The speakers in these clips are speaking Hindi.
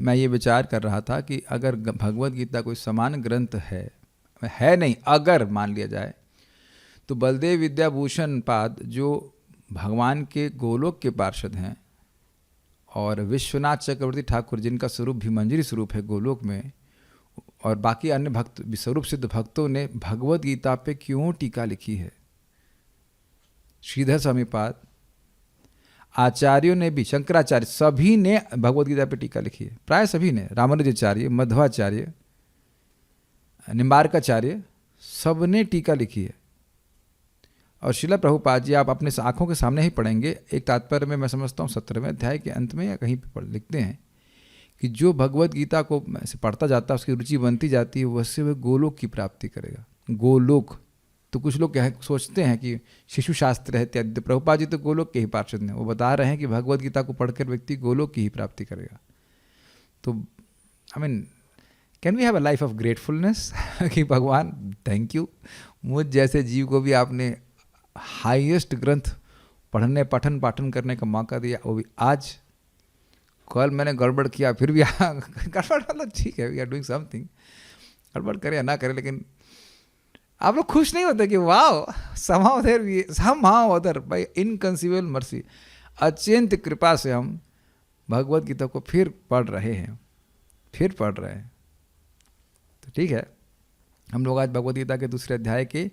मैं ये विचार कर रहा था कि अगर भगवत गीता कोई समान ग्रंथ है नहीं, अगर मान लिया जाए, तो बलदेव विद्याभूषण पाद जो भगवान के गोलोक के पार्षद हैं और विश्वनाथ चक्रवर्ती ठाकुर जिनका स्वरूप भीमंजरी स्वरूप है गोलोक में, और बाकी अन्य भक्त स्वरूप सिद्ध भक्तों ने भगवत गीता पे क्यों टीका लिखी है? श्रीधर स्वामी पाद, आचार्यों ने भी, शंकराचार्य, सभी ने भगवत गीता पे टीका लिखी है, प्राय सभी ने, रामानुजाचार्य, मध्वाचार्य, निम्बार्काचार्य, सब ने टीका लिखी है। और श्रील प्रभुपाद जी, आप अपने आंखों के सामने ही पढ़ेंगे, एक तात्पर्य में मैं समझता हूँ 17वें अध्याय के अंत में या कहीं पर लिखते हैं कि जो भगवत गीता को ऐसे पढ़ता जाता है, उसकी रुचि बनती जाती है, वैसे वह गोलोक की प्राप्ति करेगा। गोलोक, तो कुछ लोग सोचते हैं कि शिशु शास्त्र है इत्यादि, प्रभुपाद जी तो गोलोक के ही पार्षद हैं, वो बता रहे हैं कि भगवत गीता को पढ़कर व्यक्ति गोलोक की ही प्राप्ति करेगा। तो I mean, can we have a life of gratefulness कि भगवान थैंक यू, मुझ जैसे जीव को भी आपने हाईएस्ट ग्रंथ पढ़ने पठन पाठन करने का मौका दिया, वो भी आज। कल मैंने गड़बड़ किया, फिर भी गड़बड़ मतलब ठीक है, वी आर डूइंग समथिंग, गड़बड़ करे या ना करे, लेकिन आप लोग खुश नहीं होते कि वाह somehow other by inconceivable mercy, अत्यंत कृपा से हम भगवत गीता को फिर पढ़ रहे हैं। तो ठीक है, हम लोग आज भगवत गीता के दूसरे अध्याय के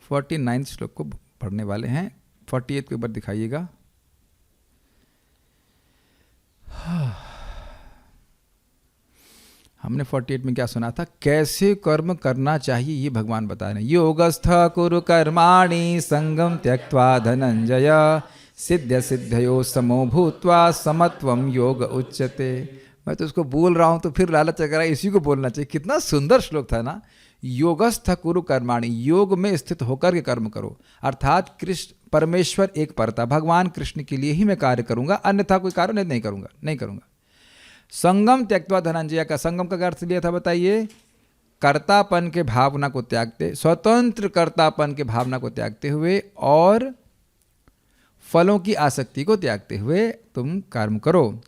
49 श्लोक को पढ़ने वाले हैं। 48 को एक बार दिखाइएगा। हमने 48 में क्या सुना था? कैसे कर्म करना चाहिए ये भगवान बता रहे हैं। योगस्थ कुरु कर्माणि संगम त्यक्त्वा धनंजय सिद्ध सिद्धयो समो भूत्वा समत्वम योग उच्यते। मैं तो उसको बोल रहा हूँ तो फिर लालच अगर इसी को बोलना चाहिए। कितना सुंदर श्लोक था ना। योगस्थ कुरु कर्माणि, योग में स्थित होकर के कर्म करो, अर्थात कृष्ण परमेश्वर एक परता, भगवान कृष्ण के लिए ही मैं कार्य करूंगा, अन्यथा कोई कार्य नहीं करूंगा। संगम त्यक्त्वा धनंजय का संगम का अर्थ लिया था, बताइए, कर्तापन के भावना को त्यागते, स्वतंत्र कर्तापन के भावना को त्यागते हुए और फलों की आसक्ति को त्यागते हुए तुम कर्म करो।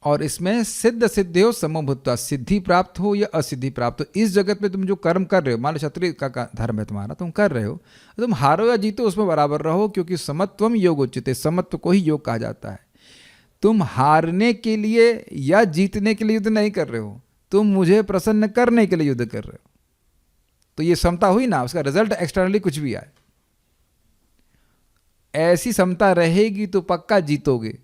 और इसमें सिद्ध सिद्धियों समभूत्वा, सिद्धि प्राप्त हो या असिद्धि प्राप्त हो, इस जगत में तुम जो कर्म कर रहे हो, मान लो क्षत्रिय का धर्म है तुम्हारा, तुम कर रहे हो, तुम हारो या जीतो उसमें बराबर रहो, क्योंकि समत्वम योग उचित, समत्व को ही योग कहा जाता है। तुम हारने के लिए या जीतने के लिए युद्ध नहीं कर रहे हो, तुम मुझे प्रसन्न करने के लिए युद्ध कर रहे हो। तो ये समता हुई ना, उसका रिजल्ट एक्सटर्नली कुछ भी आए, ऐसी समता रहेगी तो पक्का जीतोगे।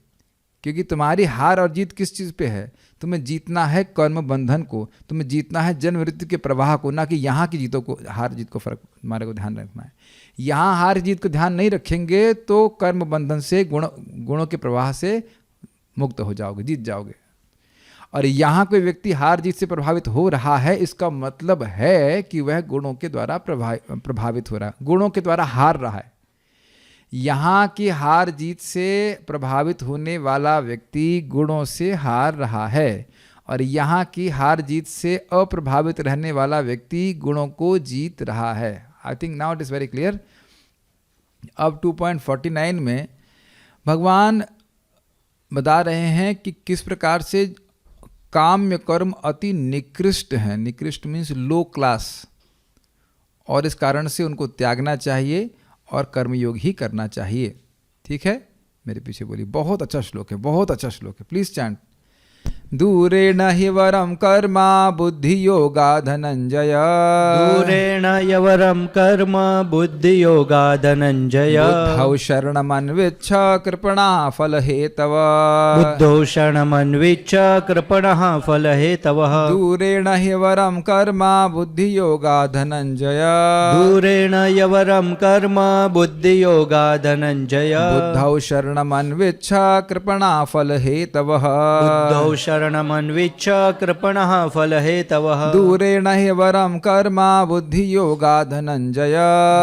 क्योंकि तुम्हारी हार और जीत किस चीज़ पे है? तुम्हें जीतना है कर्म बंधन को, तुम्हें जीतना है जन्म मृत्यु के प्रवाह को, ना कि यहाँ की जीतों को, हार जीत को फर्क हमारे को ध्यान रखना है। यहाँ हार जीत को ध्यान नहीं रखेंगे तो कर्म बंधन से, गुणों के प्रवाह से मुक्त हो जाओगे, जीत जाओगे। और यहाँ कोई व्यक्ति हार जीत से प्रभावित हो रहा है, इसका मतलब है कि वह गुणों के द्वारा प्रभावित हो रहा है, गुणों के द्वारा हार रहा है। यहाँ की हार जीत से प्रभावित होने वाला व्यक्ति गुणों से हार रहा है, और यहाँ की हार जीत से अप्रभावित रहने वाला व्यक्ति गुणों को जीत रहा है। I think now it is very clear. अब 2.49 में भगवान बता रहे हैं कि किस प्रकार से काम्य कर्म अति निकृष्ट हैं। निकृष्ट मीन्स लो क्लास, और इस कारण से उनको त्यागना चाहिए और कर्मयोग ही करना चाहिए। ठीक है, मेरे पीछे बोली। बहुत अच्छा श्लोक है, बहुत अच्छा श्लोक है, प्लीज चैंट। दूरेण हि वरम कर्मा बुद्धि योगा धनंजय, दूरेण यवरम कर्म बुद्धि योगा धनंजय, बुद्धौ शरणमन्विच्छ कृपणा फल हेतव, बुद्धौ शरणमन्विच्छ कृपणः फल हेतवः, दूरेण हि वरम कर्मा बुद्धि योगा धनंजय, दूरेण यवरम कर्म बुद्धि योगा धनंजय, बुद्धौ शरणमन्विच्छ कृपणा फल हेतवः, बुद्धौ शरणमन्विच्छ कृपणः फल हेतवः, दूरेण हि वरम कर्मा बुद्धि योगा धनंजय,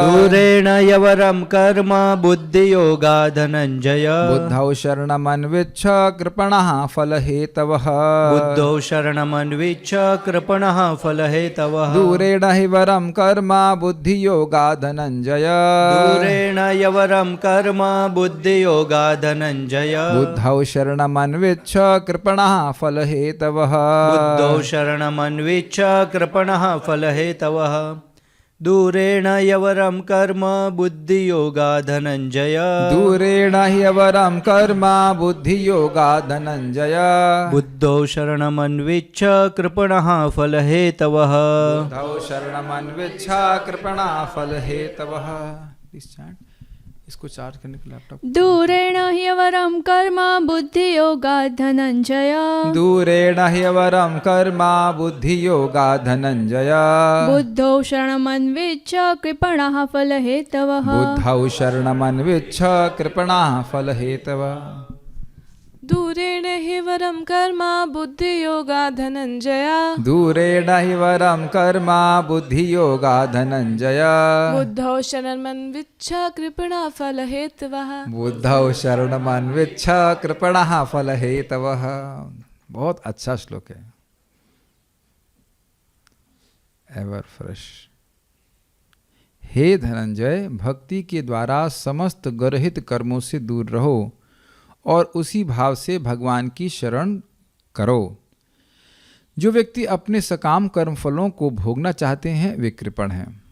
दूरेण यवरम कर्म बुद्धि योगा धनंजय, बुद्धौ शरणमन्विच्छ कृपणः फल हेतवः, बुद्धौ शरणमन्विच्छ कृपणः फल हेतवः, दूरेण हि वरम कर्मा बुद्धि योगा धनंजय, दूरेण यवरम कर्म बुद्धि योगा धनंजय, बुद्धौ शरणमन्विच्छ कृपणः फलहेतवः बुद्धौ शरणमन्विच्छ कृपणः फलहेतवः दूरेण यवरं कर्म बुद्धियोगा धनञ्जय दूरेण ह्यवरं कर्म बुद्धियोगा धनञ्जय बुद्धौ शरणमन्विच्छ कृपणः फलहेतवः बुद्धौ शरणमन्विच्छ कृपणः फलहेतवः। प्लीज चैंट इसको चार्ज करने के लैपटॉप। दूरेण ह्यवरं कर्म बुद्धियोगा धनञ्जय दूरेण ह्यवरं कर्म बुद्धियोगा धनञ्जय बुद्धौ शरणमन्विच्छ कृपणः फलहेतवः बुद्धौ शरणमन्विच्छ कृपणः फलहेतवः दूरेण ह्यवरं कर्म बुद्धियोगा धनञ्जय दूरेण ह्यवरं कर्म बुद्धियोगा धनञ्जय बुद्धौ शरणमन्विच्छ कृपणः फलहेतवः बुद्धौ शरणमन्विच्छ कृपणः फलहेतवः। बहुत अच्छा श्लोक है, एवर फ्रेश। हे धनंजय, भक्ति के द्वारा समस्त गर्हित कर्मों से दूर रहो और उसी भाव से भगवान की शरण करो। जो व्यक्ति अपने सकाम कर्म फलों को भोगना चाहते हैं वे कृपण हैं।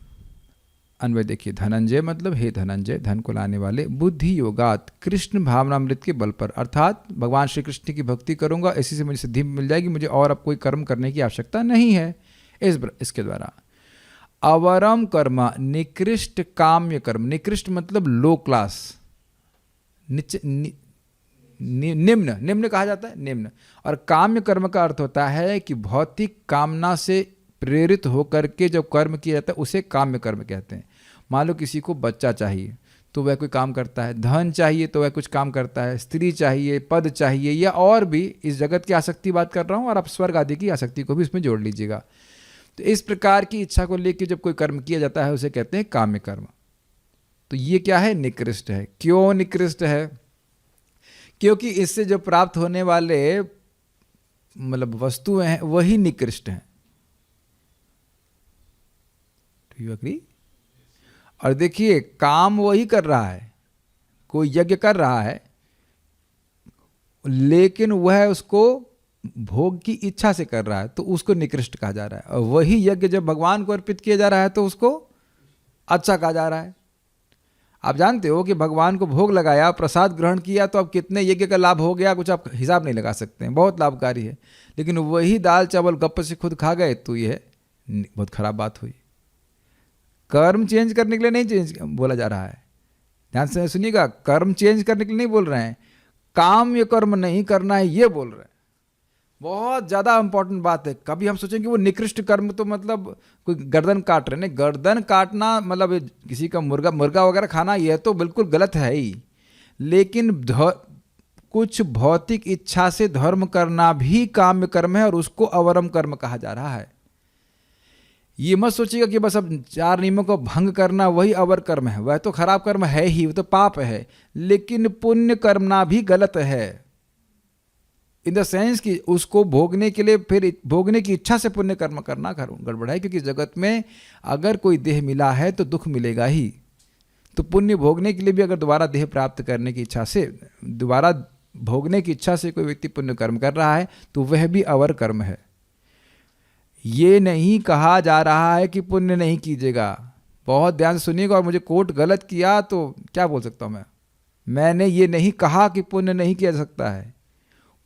अन्वय देखिए, धनंजय मतलब हे धनंजय, धन को लाने वाले, बुद्धि योगात कृष्ण भावनामृत के बल पर, अर्थात भगवान श्री कृष्ण की भक्ति करूंगा इसी से मुझे सिद्धि मिल जाएगी, मुझे और अब कोई कर्म करने की आवश्यकता नहीं है। इसके द्वारा अवरम कर्म, निकृष्ट काम्य कर्म, निकृष्ट मतलब लो क्लास, निम्न, निम्न कहा जाता है, निम्न। और काम्य कर्म का अर्थ होता है कि भौतिक कामना से प्रेरित होकर के जो कर्म किया जाता है उसे काम्य कर्म कहते हैं। मान लो किसी को बच्चा चाहिए तो वह कोई काम करता है, धन चाहिए तो वह कुछ काम करता है, स्त्री चाहिए, पद चाहिए, या और भी इस जगत की आसक्ति बात कर रहा हूँ, और आप स्वर्ग आदि की आसक्ति को भी इसमें जोड़ लीजिएगा। तो इस प्रकार की इच्छा को लेकर जब कोई कर्म किया जाता है उसे कहते हैं काम्य कर्म। तो ये क्या है? निकृष्ट है। क्यों निकृष्ट है? क्योंकि इससे जो प्राप्त होने वाले मतलब वस्तुएं हैं वही निकृष्ट हैं। Do you agree? और देखिए, काम वही कर रहा है, कोई यज्ञ कर रहा है, लेकिन वह उसको भोग की इच्छा से कर रहा है तो उसको निकृष्ट कहा जा रहा है। और वही यज्ञ जब भगवान को अर्पित किया जा रहा है तो उसको अच्छा कहा जा रहा है। आप जानते हो कि भगवान को भोग लगाया, प्रसाद ग्रहण किया, तो अब कितने यज्ञ का लाभ हो गया कुछ आप हिसाब नहीं लगा सकते हैं, बहुत लाभकारी है। लेकिन वही दाल चावल गप्प से खुद खा गए तो यह बहुत खराब बात हुई। कर्म चेंज करने के लिए नहीं चेंज बोला जा रहा है, ध्यान से सुनिएगा, कर्म चेंज करने के लिए नहीं बोल रहे हैं, काम ये कर्म नहीं करना है ये बोल रहे हैं। बहुत ज़्यादा इंपॉर्टेंट बात है। कभी हम सोचें कि वो निकृष्ट कर्म तो मतलब कोई गर्दन काट रहे, नहीं, गर्दन काटना मतलब किसी का मुर्गा वगैरह खाना यह तो बिल्कुल गलत है ही, लेकिन कुछ भौतिक इच्छा से धर्म करना भी काम्य कर्म है और उसको अवरम कर्म कहा जा रहा है। ये मत सोचिएगा कि बस अब 4 नियमों को भंग करना वही अवर कर्म है, वह तो खराब कर्म है ही, वो तो पाप है, लेकिन पुण्य करना भी गलत है। इन द सेंस कि उसको भोगने के लिए, फिर भोगने की इच्छा से पुण्य कर्म करना गड़बड़ है, क्योंकि जगत में अगर कोई देह मिला है तो दुख मिलेगा ही। तो पुण्य भोगने के लिए भी अगर दोबारा देह प्राप्त करने की इच्छा से, दोबारा भोगने की इच्छा से कोई व्यक्ति पुण्य कर्म कर रहा है तो वह भी अवर कर्म है। ये नहीं कहा जा रहा है कि पुण्य नहीं कीजिएगा, बहुत ध्यान से सुनिएगा, और मुझे कोट गलत किया तो क्या बोल सकता हूँ मैंने ये नहीं कहा कि पुण्य नहीं किया जा सकता है।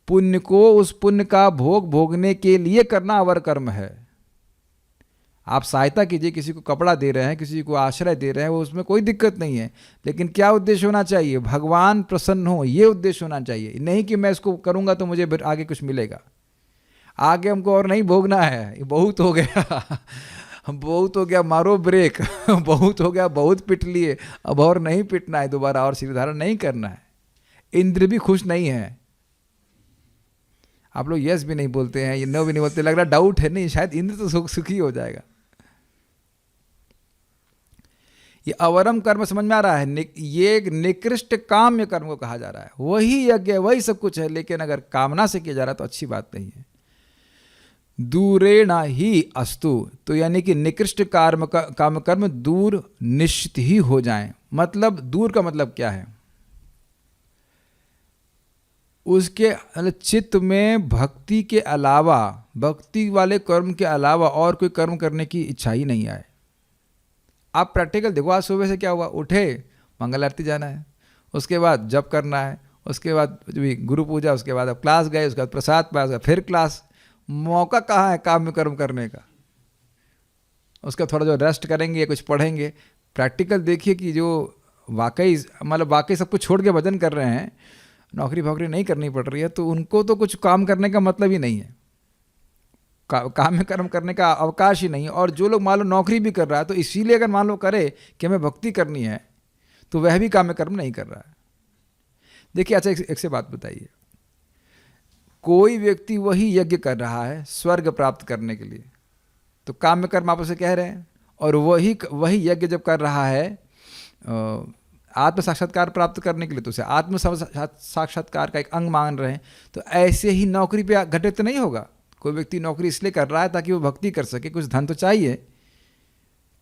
पुण्य को उस पुण्य का भोग भोगने के लिए करना अवर कर्म है। आप सहायता कीजिए, किसी को कपड़ा दे रहे हैं, किसी को आश्रय दे रहे हैं, वो उसमें कोई दिक्कत नहीं है, लेकिन क्या उद्देश्य होना चाहिए? भगवान प्रसन्न हो, ये उद्देश्य होना चाहिए, नहीं कि मैं इसको करूंगा तो मुझे आगे कुछ मिलेगा, आगे हमको और नहीं भोगना है, ये बहुत हो गया बहुत हो गया, मारो ब्रेक बहुत हो गया, बहुत पिट लिए, अब और नहीं पिटना है दोबारा, और सिर धारण नहीं करना है। इंद्र भी खुश नहीं है। आप लोग यस भी नहीं बोलते हैं, ये नो भी नहीं बोलते, लग रहा डाउट है, नहीं शायद इंद्र तो सुखी हो जाएगा। ये अवरम कर्म समझ में आ रहा है? ये निकृष्ट काम्य कर्म को कहा जा रहा है, वही यज्ञ वही सब कुछ है, लेकिन अगर कामना से किया जा रहा है तो अच्छी बात नहीं है। दूरेण ही अस्तु, तो यानी कि निकृष्ट काम कर्म दूर निश्चित ही हो जाएं। मतलब दूर का मतलब क्या है? उसके मतलब चित्त में भक्ति के अलावा, भक्ति वाले कर्म के अलावा और कोई कर्म करने की इच्छा ही नहीं आए। आप प्रैक्टिकल देखो, आज सुबह से क्या हुआ, उठे मंगल आरती जाना है, उसके बाद जप करना है, उसके बाद गुरु पूजा, उसके बाद अब क्लास गए, उसके बाद प्रसाद पाया, फिर क्लास। मौका कहाँ है काम में कर्म करने का? उसका थोड़ा जो रेस्ट करेंगे, कुछ पढ़ेंगे। प्रैक्टिकल देखिए कि जो वाकई मतलब वाकई सब कुछ छोड़ के भजन कर रहे हैं, नौकरी वोकरी नहीं करनी पड़ रही है, तो उनको तो कुछ काम करने का मतलब ही नहीं है, काम में कर्म करने का अवकाश ही नहीं है। और जो लोग मान लो नौकरी भी कर रहा है, तो इसीलिए अगर मान लो करे कि हमें भक्ति करनी है, तो वह भी काम में कर्म नहीं कर रहा है। देखिए, अच्छा एक से बात बताइए, कोई व्यक्ति वही यज्ञ कर रहा है स्वर्ग प्राप्त करने के लिए, तो काम में कर्म आप उसे कह रहे हैं, और वही यज्ञ जब कर रहा है आत्म साक्षात्कार प्राप्त करने के लिए, तो उसे आत्म साक्षात्कार का एक अंग मान रहे हैं। तो ऐसे ही नौकरी पे घटित नहीं होगा। कोई व्यक्ति नौकरी इसलिए कर रहा है ताकि वो भक्ति कर सके, कुछ धन तो चाहिए,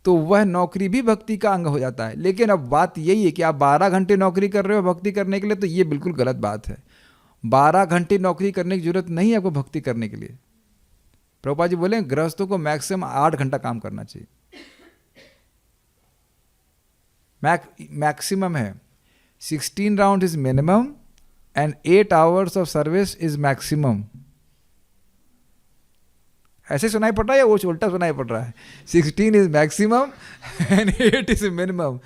तो वह नौकरी भी भक्ति का अंग हो जाता है। लेकिन अब बात यही है कि आप 12 घंटे नौकरी कर रहे हो भक्ति करने के लिए, तो ये बिल्कुल गलत बात है। 12 घंटे नौकरी करने की जरूरत नहीं है आपको भक्ति करने के लिए। प्रभुपाद जी बोले गृहस्थों को मैक्सिमम 8 घंटा काम करना चाहिए, मैक्सिमम है। 16 round is minimum and 8 hours of service is maximum. ऐसे सुनाई पड़ रहा है या वो उल्टा सुनाई पड़ रहा है? 16 is maximum and 8 is minimum.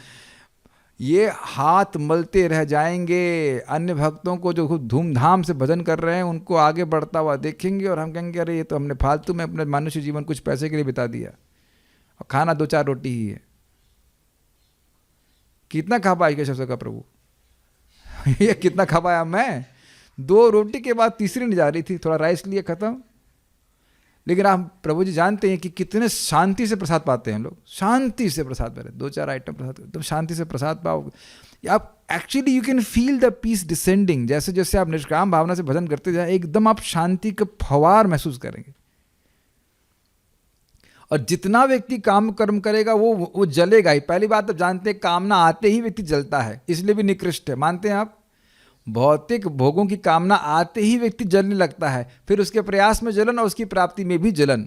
ये हाथ मलते रह जाएंगे। अन्य भक्तों को जो खूब धूमधाम से भजन कर रहे हैं उनको आगे बढ़ता हुआ देखेंगे, और हम कहेंगे अरे ये तो हमने फालतू में अपने मनुष्य जीवन कुछ पैसे के लिए बिता दिया, और खाना 2-4 रोटी ही है। कितना खा पाएगा शब्द का प्रभु? ये कितना खा पाया मैं? 2 रोटी के बाद तीसरी नहीं जा रही थी, थोड़ा राइस लिए खत्म। लेकिन आप प्रभु जी जानते हैं कि कितने शांति से प्रसाद पाते हैं लोग, शांति से प्रसाद पा रहे, 2-4 आइटम प्रसाद, एकदम शांति से प्रसाद पाओगे आप। Actually you can feel the peace descending. जैसे जैसे आप निष्काम भावना से भजन करते जाए, एकदम आप शांति का फवार महसूस करेंगे। और जितना व्यक्ति काम कर्म करेगा वो जलेगा ही। पहली बात आप जानते हैं, कामना आते ही व्यक्ति जलता है, इसलिए भी निकृष्ट है। मानते हैं आप? भौतिक भोगों की कामना आते ही व्यक्ति जलने लगता है, फिर उसके प्रयास में जलन और उसकी प्राप्ति में भी जलन।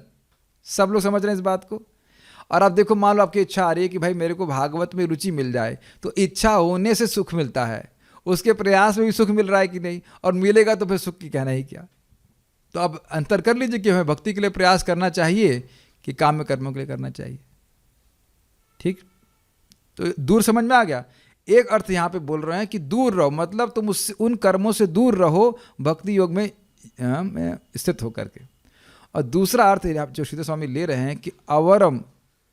सब लोग समझ रहे हैं इस बात को? और आप देखो, मान लो आपकी इच्छा आ रही है कि भाई मेरे को भागवत में रुचि मिल जाए, तो इच्छा होने से सुख मिलता है, उसके प्रयास में भी सुख मिल रहा है कि नहीं? और मिलेगा तो फिर सुख की कहना ही क्या। तो अब अंतर कर लीजिए कि हमें भक्ति के लिए प्रयास करना चाहिए कि काम में कर्मों के लिए करना चाहिए। ठीक, तो दूर समझ में आ गया। एक अर्थ यहाँ पे बोल रहे हैं कि दूर रहो, मतलब तुम उससे, उन कर्मों से दूर रहो भक्ति योग में स्थित होकर के। और दूसरा अर्थ आप जो श्रीधर स्वामी ले रहे हैं कि अवरम,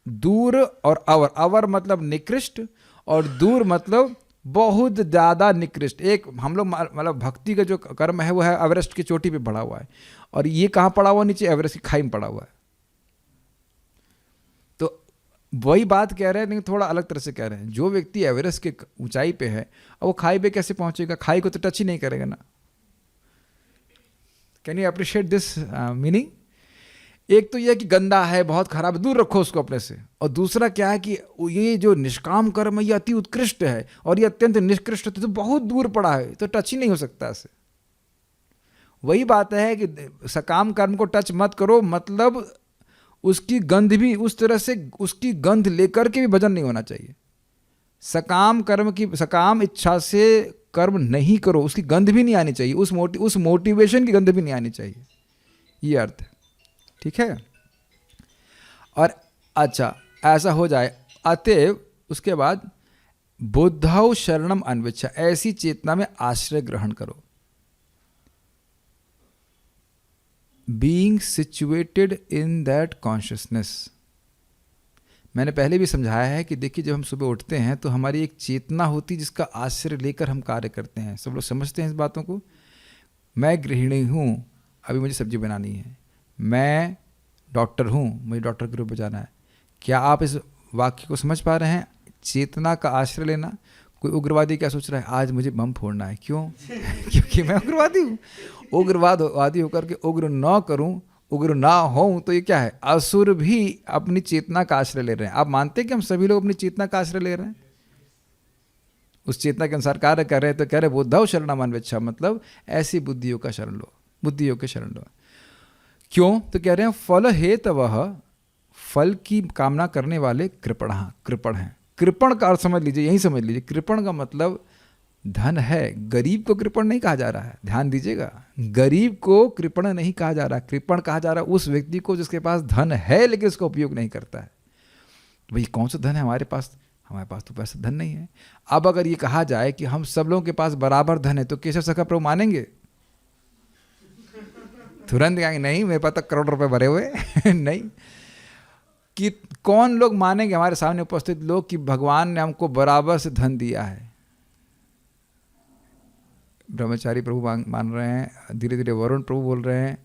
दूर, और अवर मतलब निकृष्ट, और दूर मतलब बहुत ज़्यादा निकृष्ट। एक हम लोग मतलब भक्ति का जो कर्म है वो है एवरेस्ट की चोटी पे पड़ा हुआ है, और ये कहाँ पड़ा हुआ? नीचे एवरेस्ट की खाई में पड़ा हुआ है। वही बात कह रहे हैं, लेकिन थोड़ा अलग तरह से कह रहे हैं। जो व्यक्ति एवरेस्ट के ऊंचाई पे है, अब वो खाई पे कैसे पहुंचेगा? खाई को तो टच ही नहीं करेगा ना। Can you appreciate this meaning? एक तो यह कि गंदा है, बहुत खराब है, दूर रखो उसको अपने से। और दूसरा क्या है कि ये जो निष्काम कर्म है ये अति उत्कृष्ट है, और ये अत्यंत निष्कृष्ट तो बहुत दूर पड़ा है, तो टच ही नहीं हो सकता ऐसे। वही बात है कि सकाम कर्म को टच मत करो, मतलब उसकी गंध भी उस तरह से, उसकी गंध लेकर के भी भजन नहीं होना चाहिए। सकाम कर्म की, सकाम इच्छा से कर्म नहीं करो, उसकी गंध भी नहीं आनी चाहिए, उस मोटिवेशन की गंध भी नहीं आनी चाहिए। ये अर्थ है, ठीक है? और अच्छा ऐसा हो जाए, अतएव उसके बाद बुद्धौ शरणम अन्विच्छ, ऐसी चेतना में आश्रय ग्रहण करो। Being situated in that consciousness, मैंने पहले भी समझाया है कि देखिए, जब हम सुबह उठते हैं तो हमारी एक चेतना होती है जिसका आश्रय लेकर हम कार्य करते हैं। सब लोग समझते हैं इस बातों को। मैं गृहिणी हूँ, अभी मुझे सब्जी बनानी है। मैं डॉक्टर हूँ, मुझे डॉक्टर के रूप में जाना है। क्या आप इस वाक्य को समझ पा रहे हैं? चेतना का आश्रय लेना। कोई उग्रवादी क्या सोच रहा है? आज मुझे बम फोड़ना है। क्यों? क्योंकि मैं उग्रवादी हूँ। उग्रवादी होकर के उग्र न करूं, उग्र ना हो, तो ये क्या है? असुर भी अपनी चेतना का आश्रय ले रहे हैं। आप मानते हैं कि हम सभी लोग अपनी चेतना का आश्रय ले रहे हैं? उस चेतना के अनुसार कार्य कर रहे हैं, तो कह रहे बुद्धौ शरणमन्विच्छ, मतलब ऐसी बुद्धियों का शरण लो, बुद्धियों के शरण लो। क्यों? तो कह रहे हैं फल हेतवः, फल की कामना करने वाले कृपण हैं। कृपण का अर्थ समझ लीजिए, यही समझ लीजिए, कृपण का मतलब धन है। गरीब को कृपण नहीं कहा जा रहा है, ध्यान दीजिएगा, गरीब को कृपण नहीं कहा जा रहा। कृपण कहा जा रहा है उस व्यक्ति को जिसके पास धन है लेकिन उसका उपयोग नहीं करता है। तो भाई कौन सा धन है हमारे पास? हमारे पास तो पैसा धन नहीं है। अब अगर ये कहा जाए कि हम सब लोगों के पास बराबर धन है, तो केशव सखा प्रभु मानेंगे? तुरंत कहेंगे नहीं, मेरे पास तो करोड़ रुपए भरे हुए नहीं। कि कौन लोग मानेंगे हमारे सामने उपस्थित लोग कि भगवान ने हमको बराबर से धन दिया है? ब्रह्मचारी प्रभु मान रहे हैं, धीरे धीरे वरुण प्रभु बोल रहे हैं,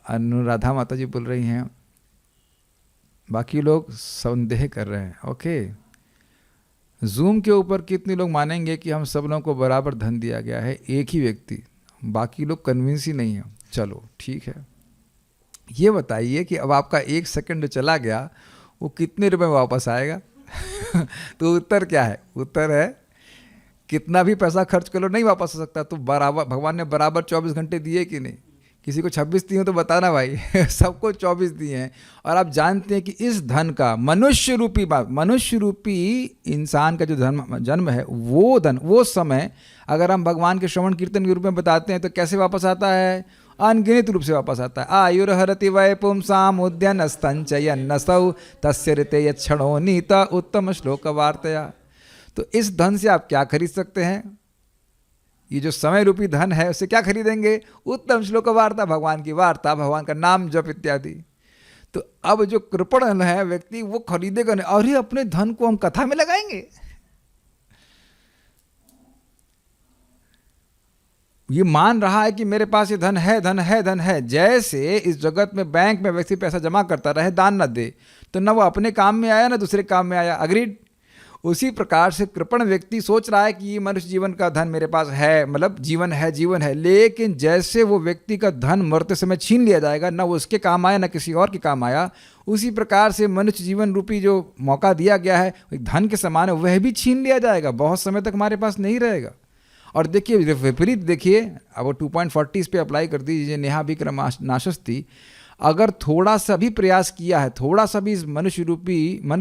अनुराधा माता जी बोल रही हैं, बाकी लोग संदेह कर रहे हैं। ओके, जूम के ऊपर कितने लोग मानेंगे कि हम सब लोगों को बराबर धन दिया गया है? एक ही व्यक्ति, बाकी लोग कन्विंस ही नहीं है। चलो ठीक है, ये बताइए कि अब आपका 1 सेकंड चला गया, वो कितने रुपए में वापस आएगा? तो उत्तर क्या है? उत्तर है कितना भी पैसा खर्च कर लो नहीं वापस आ सकता। तो बराबर भगवान ने बराबर 24 घंटे दिए कि नहीं? किसी को 26 दिए हो तो बताना भाई। सबको 24 दिए हैं। और आप जानते हैं कि इस धन का मनुष्य रूपी इंसान का जो जन्म है, वो धन, वो समय अगर हम भगवान के श्रवण कीर्तन के रूप में बताते हैं तो कैसे वापस आता है? अनगिनत रूप से वापस आता है। आयुर्हरति वै पुंसाम उद्यनस्तंचयन्नसौ तस्य ऋते यच्छणो नीता उत्तम श्लोक वार्तया। तो इस धन से आप क्या खरीद सकते हैं? ये जो समय रूपी धन है उससे क्या खरीदेंगे? उत्तम श्लोक वार्ता, भगवान की वार्ता, भगवान का नाम जप इत्यादि। तो अब जो कृपण है व्यक्ति वो खरीदेगा नहीं, और ही अपने धन को हम कथा में लगाएंगे। ये मान रहा है कि मेरे पास ये धन है, धन है, धन है। जैसे इस जगत में बैंक में व्यक्ति पैसा जमा करता रहे, दान न दे, तो न वो अपने काम में आया न दूसरे काम में आया। अग्रीड? उसी प्रकार से कृपण व्यक्ति सोच रहा है कि ये मनुष्य जीवन का धन मेरे पास है, मतलब जीवन है, लेकिन जैसे वो व्यक्ति का धन मरते समय छीन लिया जाएगा, ना वो उसके काम आया ना किसी और के काम आया, उसी प्रकार से मनुष्य जीवन रूपी जो मौका दिया गया है धन के समान है, वह भी छीन लिया जाएगा, बहुत समय तक हमारे पास नहीं रहेगा। और देखिए विपरीत देखिए, अब वो 2.40 इस पर अप्लाई कर दीजिए, नेहा विक्रम नाशस्ती। अगर थोड़ा सा भी प्रयास किया है, थोड़ा सा भी इस मनुष्य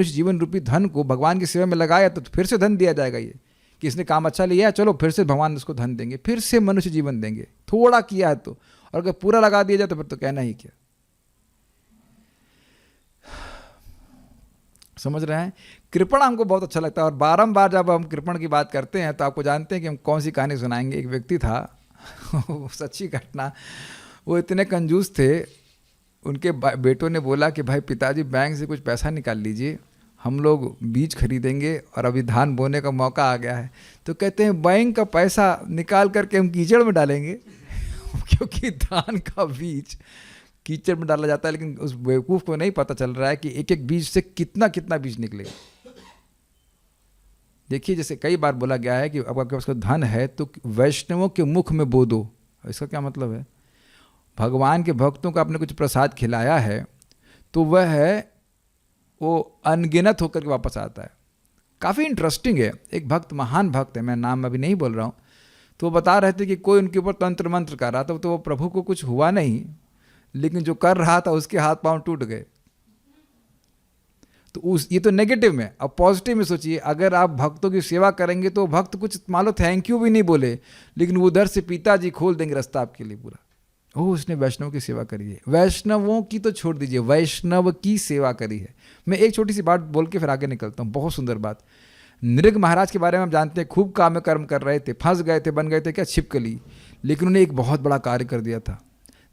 जीवन रूपी धन को भगवान की सेवा में लगाया, तो फिर से धन दिया जाएगा। ये कि इसने काम अच्छा लिया है, चलो फिर से भगवान उसको धन देंगे, फिर से मनुष्य जीवन देंगे। थोड़ा किया है तो, और अगर पूरा लगा दिया जाए तो फिर तो कहना ही क्या। समझ रहे हैं? कृपण हमको बहुत अच्छा लगता है। और बारंबार जब हम कृपण की बात करते हैं तो आपको जानते हैं कि हम कौन सी कहानी सुनाएंगे। एक व्यक्ति था सच्ची घटना, वो इतने कंजूस थे, उनके बेटों ने बोला कि भाई पिताजी बैंक से कुछ पैसा निकाल लीजिए, हम लोग बीज खरीदेंगे और अभी धान बोने का मौका आ गया है। तो कहते हैं बैंक का पैसा निकाल करके हम कीचड़ में डालेंगे क्योंकि धान का बीज कीचड़ में डाला जाता है, लेकिन उस बेवकूफ़ को नहीं पता चल रहा है कि एक एक बीज से कितना कितना बीज निकलेगा। देखिए, जैसे कई बार बोला गया है कि अब आपके पास धन है तो वैष्णवों के मुख में बो दो। इसका क्या मतलब है? भगवान के भक्तों को आपने कुछ प्रसाद खिलाया है तो वह है वो अनगिनत होकर के वापस आता है। काफ़ी इंटरेस्टिंग है। एक भक्त, महान भक्त है, मैं नाम अभी नहीं बोल रहा हूँ, तो वो बता रहे थे कि कोई उनके ऊपर तंत्र मंत्र कर रहा था, तो वो प्रभु को कुछ हुआ नहीं, लेकिन जो कर रहा था उसके हाथ पांव टूट गए। तो ये तो नेगेटिव में। अब पॉजिटिव में सोचिए, अगर आप भक्तों की सेवा करेंगे तो भक्त कुछ मान लो थैंक यू भी नहीं बोले, लेकिन वो उधर से पिताजी खोल देंगे रास्ता आपके लिए पूरा। ओह, उसने वैष्णव की सेवा करी है। वैष्णवों की तो छोड़ दीजिए, वैष्णव की सेवा करी है। मैं एक छोटी सी बात बोल के फिर आगे निकलता हूँ। बहुत सुंदर बात। नृग महाराज के बारे में हम जानते हैं, खूब काम कर्म कर रहे थे, फंस गए थे, बन गए थे क्या छिपकली, लेकिन उन्हें एक बहुत बड़ा कार्य कर दिया था।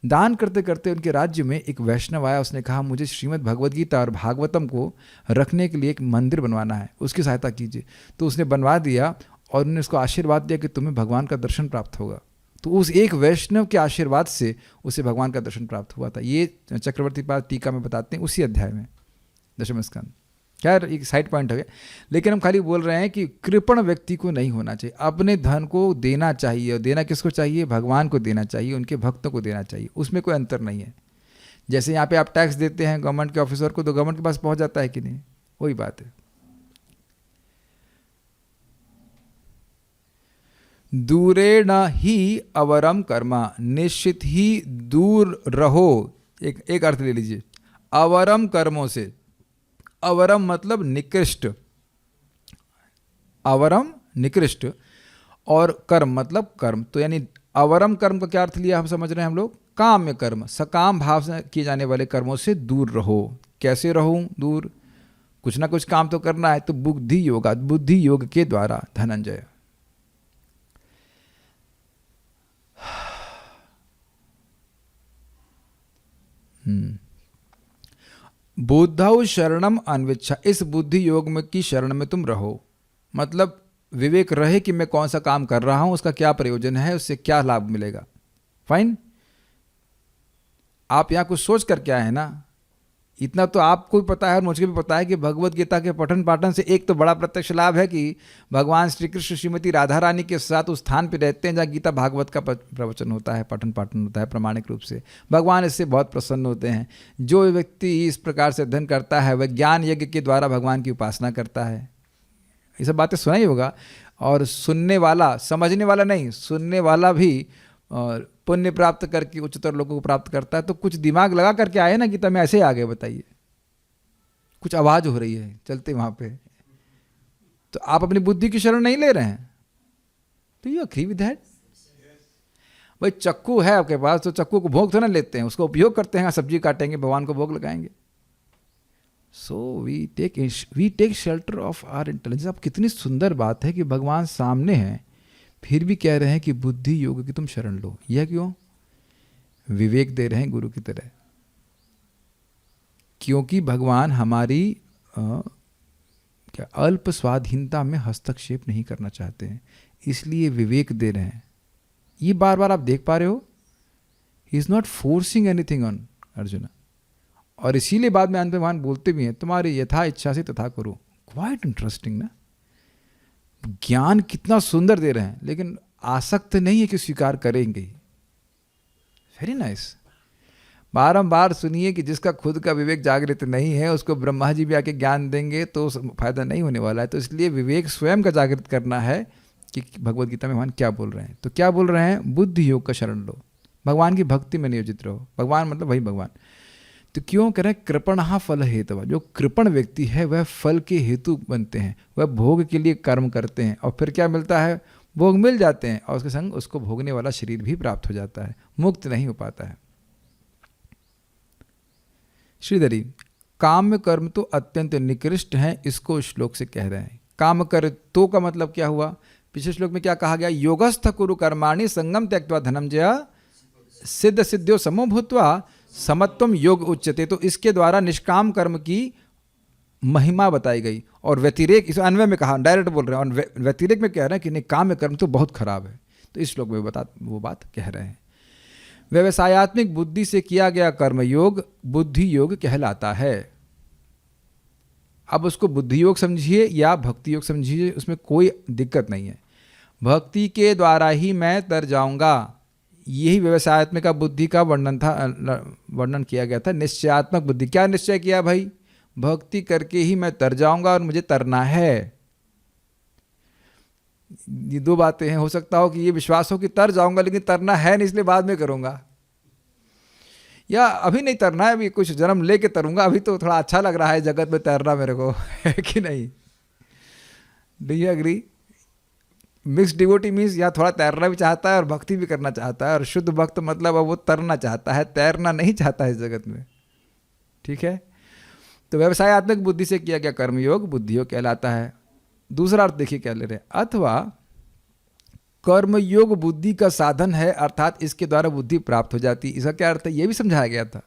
दान करते करते उनके राज्य में एक वैष्णव आया, उसने कहा मुझे श्रीमद् भगवद गीता और भागवतम को रखने के लिए एक मंदिर बनवाना है, उसकी सहायता कीजिए। तो उसने बनवा दिया और उन्होंने उसको आशीर्वाद दिया कि तुम्हें भगवान का दर्शन प्राप्त होगा। तो उस एक वैष्णव के आशीर्वाद से उसे भगवान का दर्शन प्राप्त हुआ था। ये चक्रवर्ती पाद टीका में बताते हैं, उसी अध्याय में, दशम स्कंद। क्या एक साइड पॉइंट है, लेकिन हम खाली बोल रहे हैं कि कृपण व्यक्ति को नहीं होना चाहिए। अपने धन को देना चाहिए, और देना किसको चाहिए? भगवान को देना चाहिए, उनके भक्तों को देना चाहिए। उसमें कोई अंतर नहीं है। जैसे यहाँ पे आप टैक्स देते हैं गवर्नमेंट के ऑफिसर को, तो गवर्नमेंट के पास पहुँच जाता है कि नहीं? वही बात है। दूरेण ही अवरम कर्मा, निश्चित ही दूर रहो। एक अर्थ ले लीजिए, अवरम कर्मों से। अवरम मतलब निकृष्ट, अवरम निकृष्ट, और कर्म मतलब कर्म। तो यानी अवरम कर्म का क्या अर्थ लिया हम समझ रहे हैं हम लोग, काम्य कर्म, सकाम भाव से किए जाने वाले कर्मों से दूर रहो। कैसे रहूं दूर, कुछ ना कुछ काम तो करना है। तो बुद्धि योगा, बुद्धि योग के द्वारा। धनंजय बुद्धौ शरणम अन्विच्छा, इस बुद्धि योग में की शरण में तुम रहो। मतलब विवेक रहे कि मैं कौन सा काम कर रहा हूं, उसका क्या प्रयोजन है, उससे क्या लाभ मिलेगा। फाइन, आप यहां कुछ सोच करके आए हैं ना, इतना तो आपको भी पता है और मुझे भी पता है कि भगवत गीता के पठन पाठन से एक तो बड़ा प्रत्यक्ष लाभ है कि भगवान श्री कृष्ण श्रीमती राधा रानी के साथ उस स्थान पर रहते हैं जहाँ गीता भागवत का प्रवचन होता है, पठन पाठन होता है प्रामाणिक रूप से। भगवान इससे बहुत प्रसन्न होते हैं। जो व्यक्ति इस प्रकार से अध्ययन करता है वह ज्ञान यज्ञ के द्वारा भगवान की उपासना करता है। ये सब बातें सुना ही होगा। और सुनने वाला, समझने वाला नहीं, सुनने वाला भी और पुण्य प्राप्त करके उच्चतर लोगों को प्राप्त करता है। तो कुछ दिमाग लगा करके आए ना गीता में, ऐसे आ गए बताइए, कुछ आवाज हो रही है चलते वहां पे, तो आप अपनी बुद्धि की शरण नहीं ले रहे हैं। तो यू एग्री विद दैट? भाई चक्कू है आपके पास तो चक्कू को भोग तो ना लेते हैं, उसका उपयोग करते हैं, सब्जी काटेंगे, भगवान को भोग लगाएंगे। So we take shelter of our intelligence. अब कितनी सुंदर बात है कि भगवान सामने हैं फिर भी कह रहे हैं कि बुद्धि योग की तुम शरण लो। यह क्यों? विवेक दे रहे हैं गुरु की तरह, क्योंकि भगवान हमारी क्या अल्प स्वाधीनता में हस्तक्षेप नहीं करना चाहते हैं, इसलिए विवेक दे रहे हैं। ये बार बार आप देख पा रहे हो, he is not forcing anything on Arjun. और इसीलिए बाद में अंत में भगवान बोलते भी हैं, तुम्हारी यथा इच्छा से तथा करो। क्वाइट इंटरेस्टिंग ना, ज्ञान कितना सुंदर दे रहे हैं, लेकिन आसक्त नहीं है कि स्वीकार करेंगे। Very nice. बारंबार सुनिए कि जिसका खुद का विवेक जागृत नहीं है उसको ब्रह्मा जी भी आके ज्ञान देंगे तो फायदा नहीं होने वाला है। तो इसलिए विवेक स्वयं का जागृत करना है कि भगवत गीता में भगवान क्या बोल रहे हैं। तो क्या बोल रहे हैं? बुद्धि योग का शरण लो, भगवान की भक्ति में नियोजित रहो। भगवान मतलब वही भगवान। तो क्यों कह रहे हैं कृपणः फल हेतव? जो कृपण व्यक्ति है वह फल के हेतु बनते हैं, वह भोग के लिए कर्म करते हैं और फिर क्या मिलता है? भोग मिल जाते हैं और उसके संग उसको भोगने वाला शरीर भी प्राप्त हो जाता है, मुक्त नहीं हो पाता है। श्रीधरी, काम्य कर्म तो अत्यंत निकृष्ट हैं, इसको श्लोक से कह रहे हैं। काम कर तो का मतलब क्या हुआ? पिछले श्लोक में क्या कहा गया? योगस्थ कुरु कर्माणि संगम त्यक्त्वा धनंजय सिद्ध सिद्ध्यो समो भूत्वा समत्वम योग उच्यते। तो इसके द्वारा निष्काम कर्म की महिमा बताई गई और व्यतिरेक, इस अन्वय में कहा, डायरेक्ट बोल रहे हैं, और व्यतिरेक में कह रहे हैं कि निकाम्य कर्म तो बहुत खराब है। तो इस श्लोक में वो बात कह रहे हैं। व्यवसायत्मक बुद्धि से किया गया कर्म योग बुद्धि योग कहलाता है। अब उसको बुद्धि योग समझिए या भक्ति योग समझिए, उसमें कोई दिक्कत नहीं है। भक्ति के द्वारा ही मैं तर जाऊंगा, यही व्यवसायत्मक बुद्धि का वर्णन किया गया था। निश्चयात्मक बुद्धि, क्या निश्चय किया भाई? भक्ति करके ही मैं तर जाऊंगा और मुझे तरना है। ये दो बातें हैं। हो सकता हो कि ये विश्वास हो कि तर जाऊंगा लेकिन तरना है नहीं, इसलिए बाद में करूंगा, या अभी नहीं तरना है, अभी कुछ जन्म लेके तरूंगा, अभी तो थोड़ा अच्छा लग रहा है जगत में तैरना मेरे को, है कि नहीं? Do you agree? Mix devotee means या थोड़ा तैरना भी चाहता है और भक्ति भी करना चाहता है, और शुद्ध भक्त मतलब अब वो तरना चाहता है, तैरना नहीं चाहता है इस जगत में। ठीक है? तो व्यवसायत्मक बुद्धि से किया गया कर्मयोग बुद्धि योग कहलाता है। दूसरा अर्थ देखिए क्या ले रहे हैं, अथवा कर्मयोग बुद्धि का साधन है, अर्थात इसके द्वारा बुद्धि प्राप्त हो जाती। इसका क्या अर्थ है? ये भी समझाया गया था।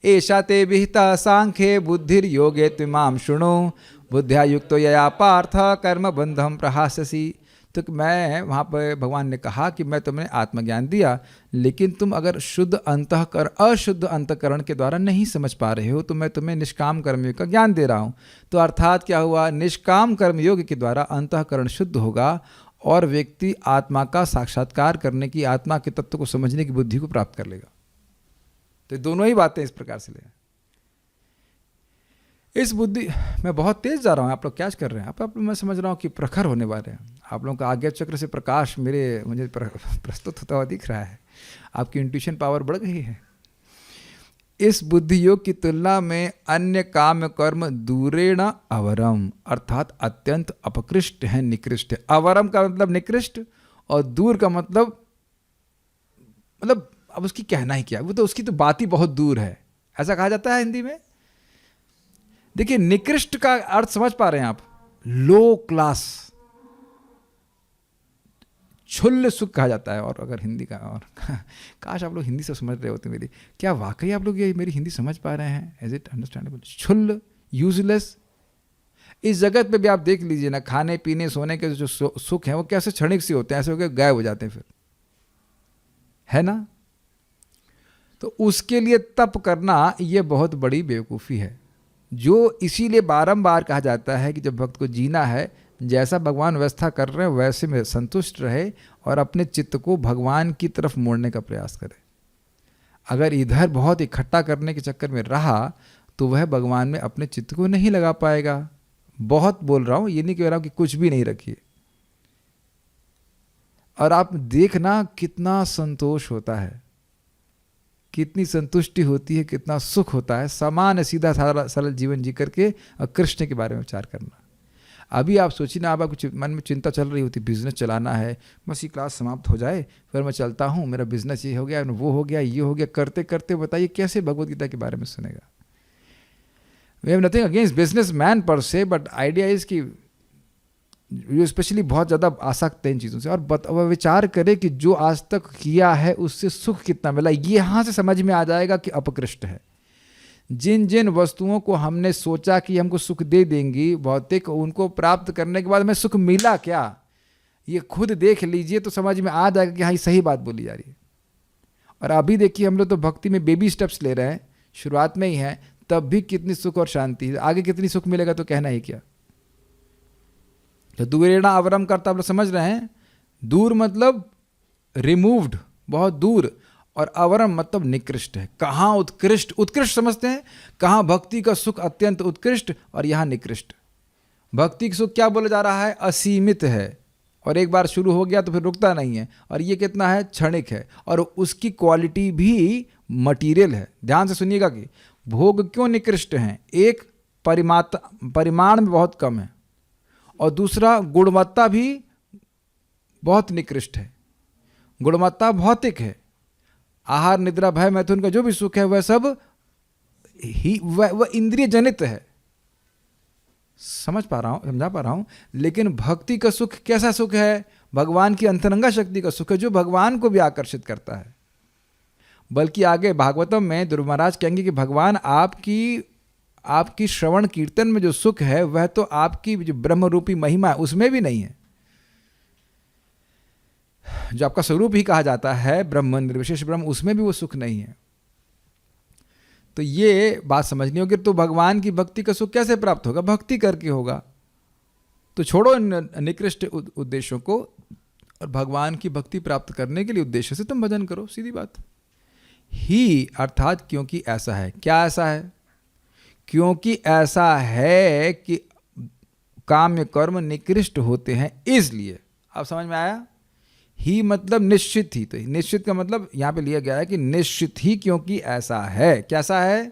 एषा ते विहिता सांख्ये बुद्धिर योगे त्विमां शृणु बुद्ध्या युक्तो यया पार्थ कर्म बंधम प्रहास्यसि। तो मैं वहाँ पर भगवान ने कहा कि मैं तुम्हें आत्मज्ञान दिया, लेकिन तुम अगर शुद्ध अशुद्ध अंतःकरण के द्वारा नहीं समझ पा रहे हो तो मैं तुम्हें निष्काम कर्मयोग का ज्ञान दे रहा हूँ। तो अर्थात क्या हुआ? निष्काम कर्मयोग के द्वारा अंतःकरण शुद्ध होगा और व्यक्ति आत्मा का साक्षात्कार करने की, आत्मा के तत्व को समझने की बुद्धि को प्राप्त कर लेगा। तो दोनों ही बातें इस प्रकार से ले। इस बुद्धि, मैं बहुत तेज जा रहा हूँ, आप लोग कैच कर रहे हैं? आप मैं समझ रहा हूँ कि प्रखर होने वाले हैं आप लोगों का। आज्ञा चक्र से प्रकाश मुझे प्रस्तुत होता हुआ दिख रहा है, आपकी इंट्यूशन पावर बढ़ गई है। इस बुद्धि योग की तुलना में अन्य काम कर्म दूरेण अवरम, अर्थात अत्यंत अपकृष्ट है, निकृष्ट है। अवरम का मतलब निकृष्ट, और दूर का मतलब अब उसकी कहना ही क्या, वो तो उसकी तो बात ही बहुत दूर है, ऐसा कहा जाता है हिंदी में। देखिए, निकृष्ट का अर्थ समझ पा रहे हैं आप? लो क्लास, क्षुल्ल सुख कहा जाता है। और अगर हिंदी का, और काश आप लोग हिंदी से समझ रहे होते मेरी, क्या वाकई आप लोग ये मेरी हिंदी समझ पा रहे हैं? Is it understandable? क्षुल्ल, यूजलेस। इस जगत पे भी आप देख लीजिए ना, खाने पीने सोने के जो सुख हैं वो कैसे क्षणिक से होते हैं, ऐसे होकर गायब हो जाते हैं फिर, है ना? तो उसके लिए तप करना ये बहुत बड़ी बेवकूफ़ी है, जो इसीलिए बारंबार कहा जाता है कि जब भक्त को जीना है, जैसा भगवान व्यवस्था कर रहे हैं वैसे में संतुष्ट रहे और अपने चित्त को भगवान की तरफ मोड़ने का प्रयास करे। अगर इधर बहुत इकट्ठा करने के चक्कर में रहा तो वह भगवान में अपने चित्त को नहीं लगा पाएगा। बहुत बोल रहा हूँ, ये नहीं कह रहा हूँ कि कुछ भी नहीं रखिए। और आप देखना कितना संतोष होता है, कितनी संतुष्टि होती है, कितना सुख होता है सामान्य सीधा सारा सरल जीवन जी करके और कृष्ण के बारे में विचार करना। अभी आप सोचिए ना, आपको मन में चिंता चल रही होती, बिजनेस चलाना है, बस ये क्लास समाप्त हो जाए फिर मैं चलता हूँ, मेरा बिजनेस ये हो गया, वो हो गया, ये हो गया, करते करते बताइए कैसे भगवद गीता के बारे में सुनेगा। We have nothing against business man पर से, बट आइडिया इज कि ये स्पेशली बहुत ज़्यादा आसक्त है इन चीज़ों से, और विचार करे कि जो आज तक किया है उससे सुख कितना मिला। ये यहाँ से समझ में आ जाएगा कि अपकृष्ट है। जिन जिन वस्तुओं को हमने सोचा कि हमको सुख दे देंगी भौतिक, उनको प्राप्त करने के बाद हमें सुख मिला क्या, ये खुद देख लीजिए तो समझ में आ जाएगा कि हाँ, ये सही बात बोली जा रही है। और अभी देखिए, हम लोग तो भक्ति में बेबी स्टेप्स ले रहे हैं, शुरुआत में ही है, तब भी कितनी सुख और शांति है, आगे कितनी सुख मिलेगा तो कहना ही क्या। तो दूरेणा अवरम करता आप लोग समझ रहे हैं, दूर मतलब रिमूव्ड, बहुत दूर, और अवरम मतलब निकृष्ट है। कहाँ उत्कृष्ट, उत्कृष्ट समझते हैं, कहाँ भक्ति का सुख अत्यंत उत्कृष्ट और यहाँ निकृष्ट। भक्ति का सुख क्या बोला जा रहा है? असीमित है, और एक बार शुरू हो गया तो फिर रुकता नहीं है, और ये कितना है? क्षणिक है, और उसकी क्वालिटी भी मटीरियल है। ध्यान से सुनिएगा कि भोग क्यों निकृष्ट हैं। एक परिमाण में बहुत कम है, और दूसरा गुणवत्ता भी बहुत निकृष्ट है। गुणवत्ता भौतिक है, आहार निद्रा भय मैथुन का जो भी सुख है वह सब ही वह इंद्रिय जनित है। समझ पा रहा हूँ, समझा पा रहा हूँ। लेकिन भक्ति का सुख कैसा सुख है? भगवान की अंतरंगा शक्ति का सुख है, जो भगवान को भी आकर्षित करता है। बल्कि आगे भागवतम में ध्रुव महाराज कहेंगे कि भगवान आपकी श्रवण कीर्तन में जो सुख है वह तो आपकी जो ब्रह्म रूपी महिमा है उसमें भी नहीं है, जो आपका स्वरूप ही कहा जाता है ब्रह्म, निर्विशेष ब्रह्म, उसमें भी वो सुख नहीं है। तो ये बात समझनी होगी। तो भगवान की भक्ति का सुख कैसे प्राप्त होगा? भक्ति करके होगा। तो छोड़ो निकृष्ट उद्देश्यों को, और भगवान की भक्ति प्राप्त करने के लिए उद्देश्य से तुम भजन करो, सीधी बात। ही अर्थात क्योंकि ऐसा है। क्या ऐसा है? क्योंकि ऐसा है कि काम्य कर्म निकृष्ट होते हैं, इसलिए। आप समझ में आया? ही मतलब निश्चित ही। तो निश्चित का मतलब यहाँ पे लिया गया है कि निश्चित ही, क्योंकि ऐसा है। कैसा है?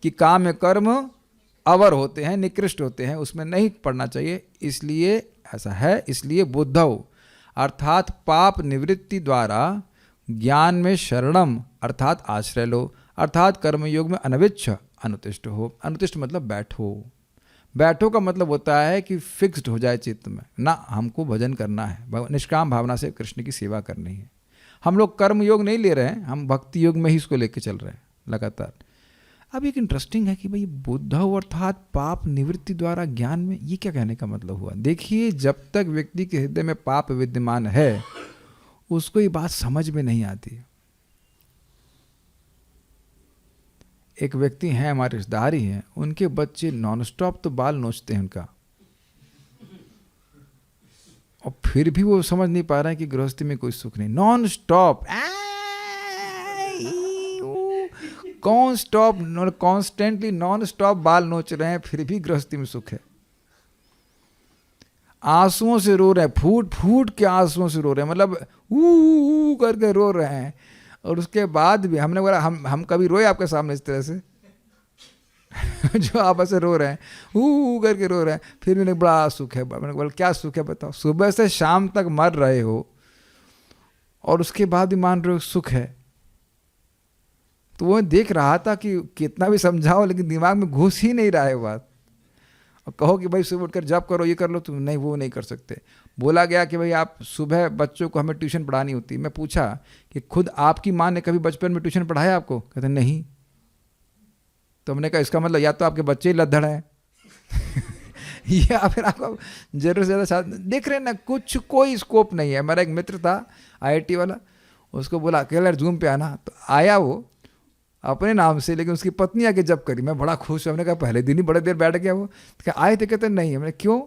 कि काम्य कर्म अवर होते हैं, निकृष्ट होते हैं, उसमें नहीं पढ़ना चाहिए, इसलिए ऐसा है। इसलिए बुद्धौ अर्थात पाप निवृत्ति द्वारा ज्ञान में शरणम अर्थात आश्रय लो, अर्थात कर्मयोग में अनविच्छ अनुतिष्ठ हो। अनुतिष्ठ मतलब बैठो। बैठो का मतलब होता है कि फिक्स्ड हो जाए चित्त में, ना हमको भजन करना है, निष्काम भावना से कृष्ण की सेवा करनी है। हम लोग कर्म योग नहीं ले रहे हैं, हम भक्ति योग में ही इसको लेके चल रहे हैं लगातार। अब एक इंटरेस्टिंग है कि भाई बुद्ध अर्थात पाप निवृत्ति द्वारा ज्ञान में, ये क्या कहने का मतलब हुआ? देखिए, जब तक व्यक्ति के हृदय में पाप विद्यमान है उसको ये बात समझ में नहीं आती। एक व्यक्ति हैं, हमारे रिश्तेदार ही हैं, उनके बच्चे नॉन स्टॉप तो बाल नोचते हैं उनका, और फिर भी वो समझ नहीं पा रहे हैं कि गृहस्थी में कोई सुख नहीं। Non stop constantly non stop बाल नोच रहे हैं, फिर भी गृहस्थी में सुख है। आंसुओं से रो रहे हैं, फूट फूट के आंसुओं से रो रहे हैं, मतलब ऊ करके रो रहे हैं। और उसके बाद भी हमने बोला हम कभी रोए आपके सामने इस तरह से जो आप ऐसे रो रहे हैं, ऊ करके रो रहे हैं, फिर मैंने बड़ा सुख है। मैंने बोला क्या सुख है बताओ? सुबह से शाम तक मर रहे हो और उसके बाद भी मान रहे हो सुख है। तो वो देख रहा था कि कितना भी समझाओ लेकिन दिमाग में घुस ही नहीं रहा है बात। और कहो कि भाई सुबह उठकर जॉब करो, ये कर लो, तुम नहीं, वो नहीं कर सकते। बोला गया कि भाई आप सुबह बच्चों को हमें ट्यूशन पढ़ानी होती। मैं पूछा कि खुद आपकी माँ ने कभी बचपन में ट्यूशन पढ़ाया आपको? कहते नहीं। तो हमने कहा इसका मतलब या तो आपके बच्चे ही लद्दड़ हैं या फिर आपको जरूर से ज़्यादा देख रहे हैं ना, कुछ कोई स्कोप नहीं है। मेरा एक मित्र था IIT वाला, उसको बोला अकेला जूम पे आना, तो आया वो अपने नाम से, लेकिन उसकी पत्नी आके जब करी। मैं बड़ा खुश हूँ। हमने कहा पहले दिन ही बड़े देर बैठ गया वो। तो क्या आए थे? कहते नहीं। हमने क्यों?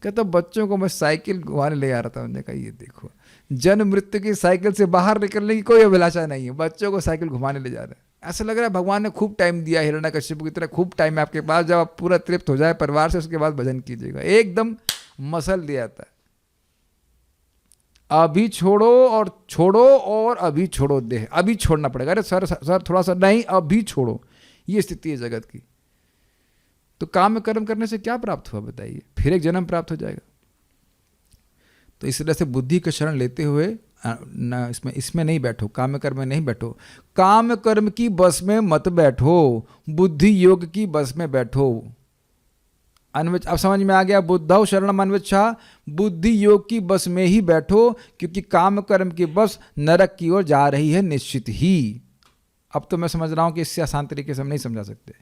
कहता बच्चों को मैं साइकिल घुमाने ले आ रहा था। हमने कहा ये देखो, जन्म मृत्यु की साइकिल से बाहर निकलने की कोई अभिलाषा नहीं है, बच्चों को साइकिल घुमाने ले जा रहे हैं। ऐसा लग रहा है भगवान ने खूब टाइम दिया, हिरण्यकश्यप की तरह खूब टाइम है आपके पास। जब आप पूरा तृप्त हो जाए परिवार से, उसके बाद भजन कीजिएगा। एकदम मसल दिया था, अभी छोड़ो और अभी छोड़ो देह, अभी छोड़ना पड़ेगा। अरे सर थोड़ा सा नहीं, अभी छोड़ो। ये स्थिति है जगत की। तो काम कर्म करने से क्या प्राप्त हुआ बताइए? फिर एक जन्म प्राप्त हो जाएगा। तो इस तरह से बुद्धि का शरण लेते हुए ना इसमें नहीं बैठो, काम कर्म में नहीं बैठो। काम कर्म की बस में मत बैठो, बुद्धि योग की बस में बैठो। अब समझ में आ गया? बुद्धौ शरणम अन्विच्छा, बुद्धि योग की बस में ही बैठो, क्योंकि काम कर्म की बस नरक की ओर जा रही है निश्चित ही। अब तो मैं समझ रहा हूं कि इससे आसान तरीके से हम नहीं समझा सकते।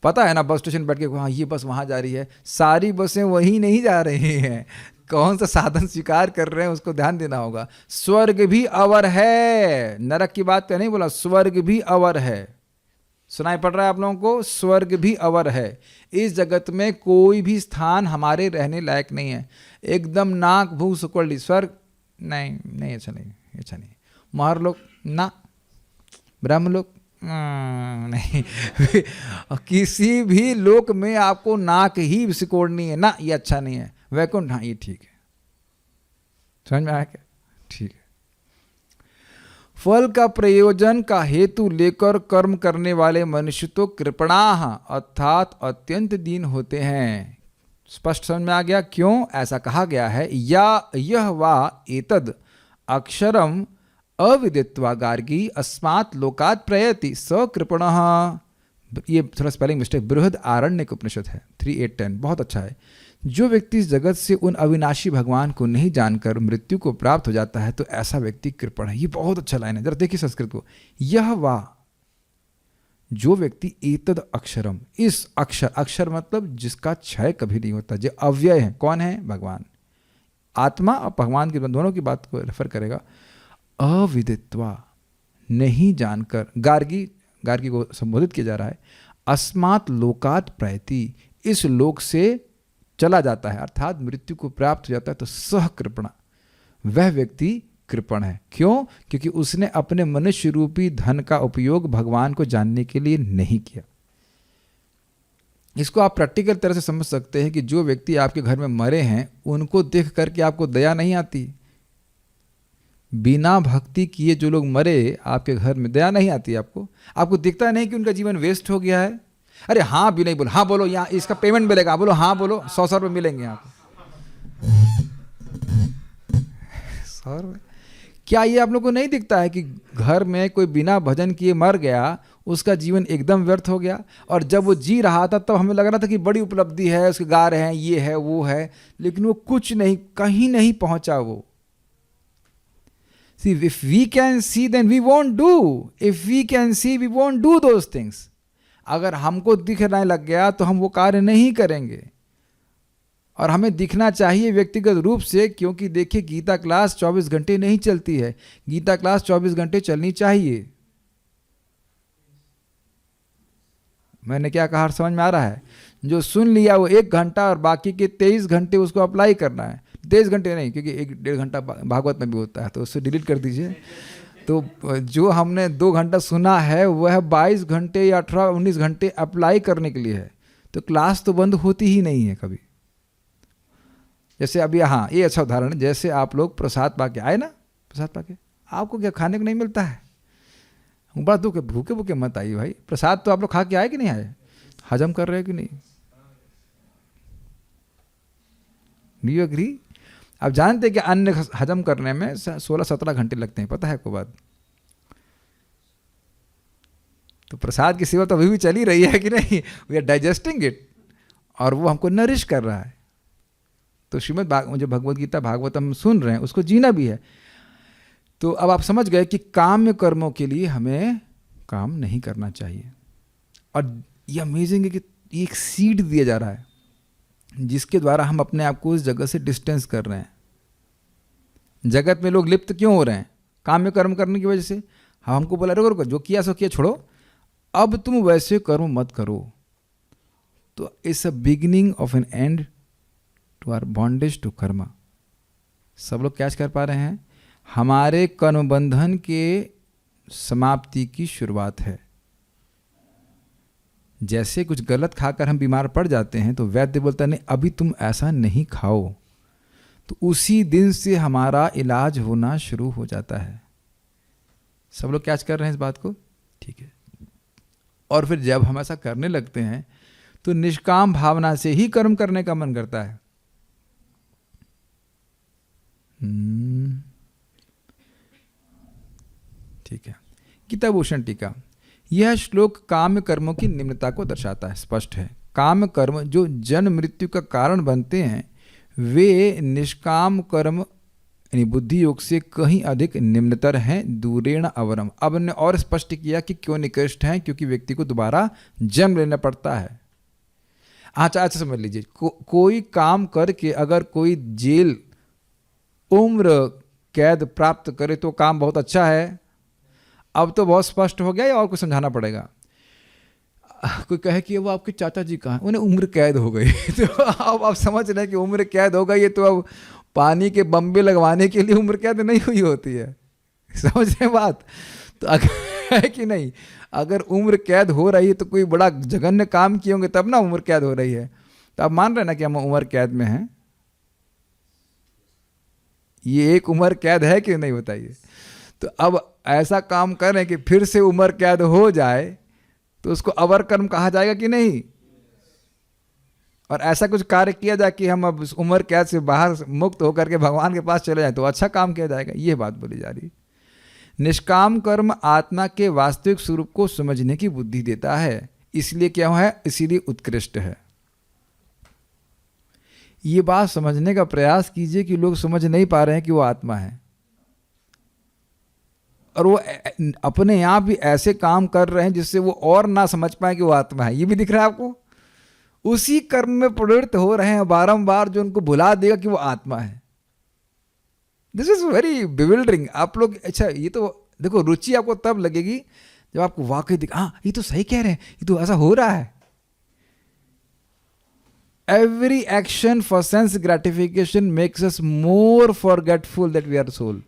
पता है ना, बस स्टेशन बैठ के हाँ ये बस वहाँ जा रही है, सारी बसें वहीं नहीं जा रही हैं। कौन सा साधन स्वीकार कर रहे हैं उसको ध्यान देना होगा। स्वर्ग भी अवर है, नरक की बात का नहीं बोला, स्वर्ग भी अवर है। सुनाई पड़ रहा है आप लोगों को? स्वर्ग भी अवर है। इस जगत में कोई भी स्थान हमारे रहने लायक नहीं है। एकदम नाक भू सुकड़ी स्वर्ग नहीं, अच्छा नहीं। महरलोक ना, ब्रह्मलोक नहीं किसी भी लोक में आपको नाक ही सिकोड़नी है ना, ये अच्छा नहीं है। वैकुंठ हाँ ये ठीक है। समझ में आया क्या? ठीक है। फल का प्रयोजन का हेतु लेकर कर्म करने वाले मनुष्य तो कृपणाः अर्थात अत्यंत दीन होते हैं। स्पष्ट समझ में आ गया क्यों ऐसा कहा गया है? या यह वा एतद अक्षरम अविदित्वा गार्गी अस्मात् लोकात् प्रयति स कृपणः। ये थोड़ा स्पेलिंग मिस्टेक, बृहद आरण्यक उपनिषद है 3:8-10, बहुत अच्छा है। जो व्यक्ति इस जगत से उन अविनाशी भगवान को नहीं जानकर मृत्यु को प्राप्त हो जाता है तो ऐसा व्यक्ति कृपण है। ये बहुत अच्छा लाइन है, जरा देखिए संस्कृत को। यह वा, जो व्यक्ति एतद अक्षरम, इस अक्षर मतलब जिसका क्षय कभी नहीं होता, जो अव्यय है। कौन है? भगवान। आत्मा और भगवान की दोनों की बात को रेफर करेगा। अविदित्वा, नहीं जानकर, गार्गी को संबोधित किया जा रहा है। अस्मात् लोकात् प्रयति, इस लोक से चला जाता है अर्थात मृत्यु को प्राप्त हो जाता है, तो सह कृपणा, वह व्यक्ति कृपण है। क्यों? क्योंकि उसने अपने मनुष्य रूपी धन का उपयोग भगवान को जानने के लिए नहीं किया। इसको आप प्रैक्टिकल तरह से समझ सकते हैं कि जो व्यक्ति आपके घर में मरे हैं उनको देख करके आपको दया नहीं आती। बिना भक्ति किए जो लोग मरे आपके घर में, दया नहीं आती आपको दिखता नहीं कि उनका जीवन वेस्ट हो गया है? अरे हाँ भी नहीं बोलो, हाँ बोलो, यहाँ इसका पेमेंट मिलेगा, बोलो हाँ बोलो, 100 रुपये मिलेंगे आपको। 100 रुपये क्या ये आप लोग को नहीं दिखता है कि घर में कोई बिना भजन किए मर गया, उसका जीवन एकदम व्यर्थ हो गया? और जब वो जी रहा था तब हमें लग रहा था कि बड़ी उपलब्धि है, उसके गा रहे हैं, ये है वो है, लेकिन वो कुछ नहीं, कहीं नहीं पहुंचा वो। See, if we can see, then we won't do. If we can see, we won't do those things. अगर हमको दिखने लग गया तो हम वो कार्य नहीं करेंगे। और हमें दिखना चाहिए व्यक्तिगत रूप से, क्योंकि देखिए गीता क्लास 24 घंटे नहीं चलती है, गीता क्लास 24 घंटे चलनी चाहिए। मैंने क्या कहा समझ में आ रहा है? जो सुन लिया वो 1 घंटा और बाकी के 23 घंटे उसको अप्लाई करना है। 23 घंटे नहीं, क्योंकि 1-1.5 घंटा भागवत में भी होता है, तो उससे डिलीट कर दीजिए। तो जो हमने 2 घंटा सुना है वह 22 घंटे या 18-19 घंटे अप्लाई करने के लिए है। तो क्लास तो बंद होती ही नहीं है कभी। जैसे अभी, हाँ ये अच्छा उदाहरण है, जैसे आप लोग प्रसाद पाके आए ना, प्रसाद पाके आपको क्या खाने को नहीं मिलता है, बड़ा दुख है, भूखे भूखे मत आइए भाई। प्रसाद तो आप लोग खा के आए कि नहीं आए, हजम कर रहे हैं कि नहीं, डू यू एग्री? आप जानते हैं कि अन्न हजम करने में 16-17 घंटे लगते हैं, पता है आपको बात? तो प्रसाद की सेवा तो अभी भी चली रही है कि नहीं, वी आर डाइजेस्टिंग इट, और वो हमको नरिश कर रहा है। तो श्रीमद् जो भगवद गीता भागवतम सुन रहे हैं उसको जीना भी है। तो अब आप समझ गए कि काम्य कर्मों के लिए हमें काम नहीं करना चाहिए। और ये अमेजिंग है कि एक सीड दिया जा रहा है जिसके द्वारा हम अपने आप को उस जगह से डिस्टेंस कर रहे हैं। जगत में लोग लिप्त क्यों हो रहे हैं? काम्य कर्म करने की वजह से। हमको बोला रुको रुको, जो किया सो किया, छोड़ो, अब तुम वैसे कर्म मत करो। तो it's a beginning of an end to our bondage to karma. सब लोग कैच कर पा रहे हैं? हमारे कर्म बंधन के समाप्ति की शुरुआत है। जैसे कुछ गलत खाकर हम बीमार पड़ जाते हैं तो वैद्य बोलता नहीं अभी तुम ऐसा नहीं खाओ, तो उसी दिन से हमारा इलाज होना शुरू हो जाता है। सब लोग कैच कर रहे हैं इस बात को? ठीक है। और फिर जब हम ऐसा करने लगते हैं तो निष्काम भावना से ही कर्म करने का मन करता है। ठीक है। गीता भूषण टीका। यह श्लोक काम्य कर्मों की निम्नता को दर्शाता है। स्पष्ट है, काम्य कर्म जो जन्म मृत्यु का कारण बनते हैं वे निष्काम कर्म यानी बुद्धि योग से कहीं अधिक निम्नतर हैं, दूरेण अवरम। अब ने और स्पष्ट किया कि क्यों निकृष्ट हैं, क्योंकि व्यक्ति को दोबारा जन्म लेना पड़ता है। अच्छा समझ लीजिए, कोई काम करके अगर कोई जेल उम्र कैद प्राप्त करे तो काम बहुत अच्छा है। अब तो बहुत स्पष्ट हो गया या और कुछ समझाना पड़ेगा? कोई कहे कि वो आपके चाचा जी कहाँ, उन्हें उम्र कैद हो गई तो अब आप समझ रहे हैं कि उम्र कैद हो गई है, तो अब पानी के बम्बे लगवाने के लिए उम्र कैद नहीं हुई होती है। समझ रहे हैं बात? तो अगर है कि नहीं, अगर उम्र कैद हो रही है तो कोई बड़ा जघन्य काम किए होंगे तब ना उम्र कैद हो रही है। तो आप मान रहे ना कि हम उम्र कैद में हैं? ये एक उम्र कैद है कि नहीं बताइए? तो अब ऐसा काम करें कि फिर से उम्र कैद हो जाए तो उसको अवर कर्म कहा जाएगा कि नहीं? और ऐसा कुछ कार्य किया जाए कि हम अब उम्र कैद से बाहर मुक्त होकर के भगवान के पास चले जाएं तो अच्छा काम किया जाएगा। ये बात बोली जा रही। निष्काम कर्म आत्मा के वास्तविक स्वरूप को समझने की बुद्धि देता है, इसलिए क्या है, इसीलिए उत्कृष्ट है। ये बात समझने का प्रयास कीजिए कि लोग समझ नहीं पा रहे हैं कि वो आत्मा है, और वो अपने आप भी ऐसे काम कर रहे हैं जिससे वो और ना समझ पाए कि वो आत्मा है। ये भी दिख रहा है आपको? उसी कर्म में प्रवृत्त हो रहे हैं बारंबार जो उनको भुला देगा कि वो आत्मा है। This is very bewildering. आप लोग, अच्छा ये तो देखो, रुचि आपको तब लगेगी जब आपको वाकई दिखा, हाँ ये तो सही कह रहे हैं, ये तो ऐसा हो रहा है। Every action for sense gratification makes us more forgetful that we are soul.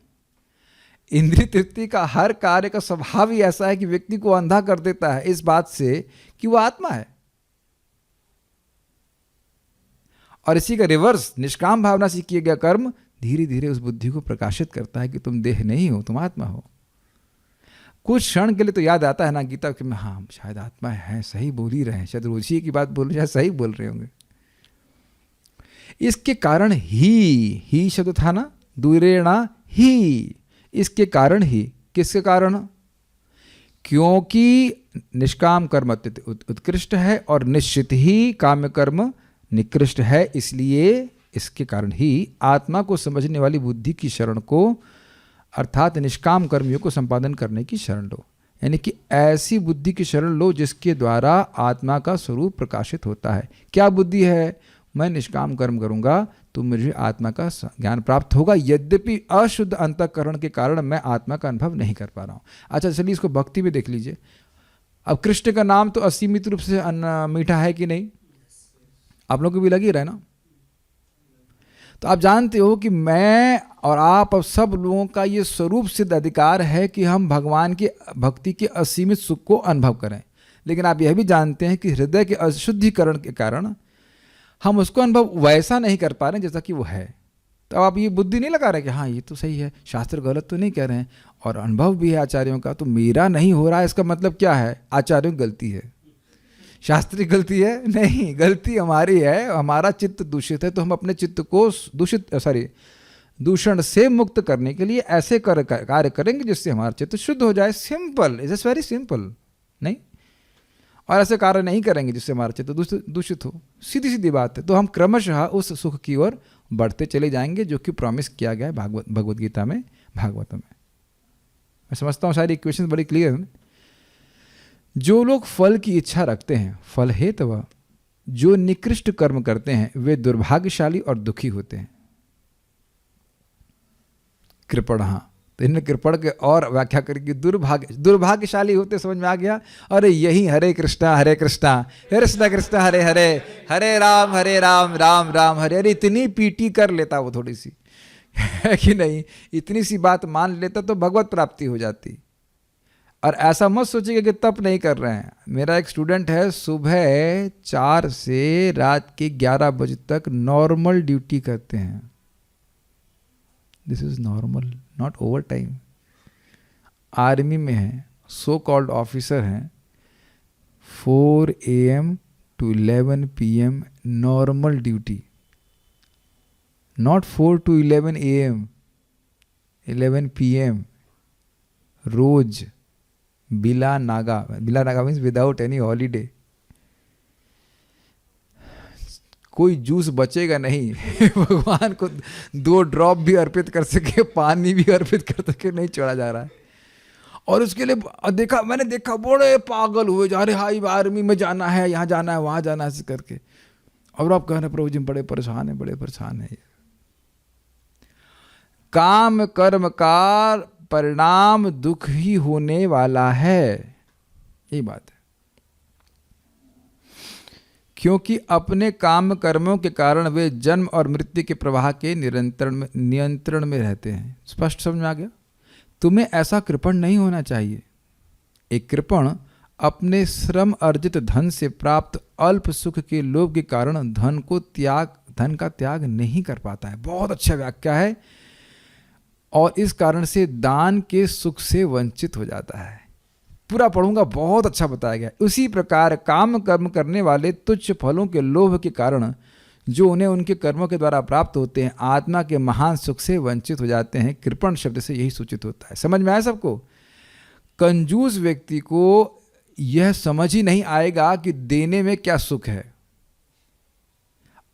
इंद्रिय तृप्ति का हर कार्य का स्वभाव ही ऐसा है कि व्यक्ति को अंधा कर देता है इस बात से कि वो आत्मा है। और इसी का रिवर्स, निष्काम भावना से किए गया कर्म धीरे धीरे उस बुद्धि को प्रकाशित करता है कि तुम देह नहीं हो, तुम आत्मा हो। कुछ क्षण के लिए तो याद आता है ना गीता कि हाँ शायद आत्मा है, सही बोल ही रहे हैं, शायद रुचि की बात बोल रहे हैं, सही बोल रहे होंगे। इसके कारण ही शब्द था ना, दूरेणा ही, इसके कारण ही। किसके कारण? क्योंकि निष्काम कर्म उत्कृष्ट है और निश्चित ही काम्य कर्म निकृष्ट है, इसलिए इसके कारण ही आत्मा को समझने वाली बुद्धि की शरण को, अर्थात निष्काम कर्मियों को संपादन करने की शरण लो। यानी कि ऐसी बुद्धि की शरण लो जिसके द्वारा आत्मा का स्वरूप प्रकाशित होता है। क्या बुद्धि है? मैं निष्काम कर्म करूंगा तो मुझे आत्मा का ज्ञान प्राप्त होगा, यद्यपि अशुद्ध अंतःकरण के कारण मैं आत्मा का अनुभव नहीं कर पा रहा हूँ। अच्छा चलिए इसको भक्ति में देख लीजिए। अब कृष्ण का नाम तो असीमित रूप से मीठा है कि नहीं? आप लोगों को भी लगी रहा है ना? तो आप जानते हो कि मैं और आप और सब लोगों का ये स्वरूप सिद्ध अधिकार है कि हम भगवान की भक्ति के असीमित सुख को अनुभव करें। लेकिन आप यह भी जानते हैं कि हृदय के अशुद्धिकरण के कारण हम उसको अनुभव वैसा नहीं कर पा रहे जैसा कि वो है। तो आप ये बुद्धि नहीं लगा रहे कि हाँ ये तो सही है, शास्त्र गलत तो नहीं कह रहे हैं, और अनुभव भी है आचार्यों का, तो मेरा नहीं हो रहा है, इसका मतलब क्या है? आचार्यों की गलती है, शास्त्रीय गलती है? नहीं, गलती हमारी है, हमारा चित्त दूषित है। तो हम अपने चित्त को दूषण से मुक्त करने के लिए ऐसे कार्य करेंगे जिससे हमारा चित्त शुद्ध हो जाए। Simple, it is very simple, नहीं? और ऐसे कार्य नहीं करेंगे जिससे हमारा चित्त दूषित हो, सीधी सीधी बात है। तो हम क्रमशः उस सुख की ओर बढ़ते चले जाएंगे जो कि प्रॉमिस किया गया है भगवत गीता में, भागवतम में। मैं समझता हूँ सारी इक्वेशंस बड़ी क्लियर है। जो लोग फल की इच्छा रखते हैं, फल हेतु जो निकृष्ट कर्म करते हैं, वे दुर्भाग्यशाली और दुखी होते हैं। कृपण, तो इन्हें कृपण के और व्याख्या करके दुर्भाग्यशाली होते, समझ में आ गया? अरे यही हरे कृष्णा कृष्ण कृष्ण हरे हरे, हरे राम राम राम हरे हरे, इतनी पीटी कर लेता वो थोड़ी सी, है कि नहीं? इतनी सी बात मान लेता तो भगवत प्राप्ति हो जाती। और ऐसा मत सोचिए कि तप नहीं कर रहे हैं। मेरा एक स्टूडेंट है, सुबह 4 से रात के 11 बजे तक नॉर्मल ड्यूटी करते हैं। This is normal, not over time. Army में है, सो कॉल्ड ऑफिसर हैं, 4 AM to 11 PM normal duty, not 4 to 11 AM, 11 PM रोज, बिला Naga means without any holiday. कोई जूस बचेगा नहीं भगवान को 2 ड्रॉप भी अर्पित कर सके, पानी भी अर्पित कर सके, नहीं छोड़ा जा रहा है। और उसके लिए मैंने देखा बड़े पागल हुए जा रहे, हाई आर्मी में जाना है, यहाँ जाना है, वहाँ जाना है, ऐसे करके। और आप कह रहे प्रभु जी बड़े परेशान है। काम कर्म का परिणाम दुख ही होने वाला है, यही बात है। क्योंकि अपने काम कर्मों के कारण वे जन्म और मृत्यु के प्रवाह के नियंत्रण में रहते हैं। स्पष्ट समझ में आ गया? तुम्हें ऐसा कृपण नहीं होना चाहिए। एक कृपण अपने श्रम अर्जित धन से प्राप्त अल्प सुख के लोभ के कारण धन का त्याग नहीं कर पाता है। बहुत अच्छा व्याख्या है। और इस कारण से दान के सुख से वंचित हो जाता है। पूरा पढ़ूंगा, बहुत अच्छा बताया गया। उसी प्रकार काम कर्म करने वाले तुच्छ फलों के लोभ के कारण जो उन्हें उनके कर्मों के द्वारा प्राप्त होते हैं, आत्मा के महान सुख से वंचित हो जाते हैं। कृपण शब्द से यही सूचित होता है। समझ में आया सबको? कंजूस व्यक्ति को यह समझ ही नहीं आएगा कि देने में क्या सुख है।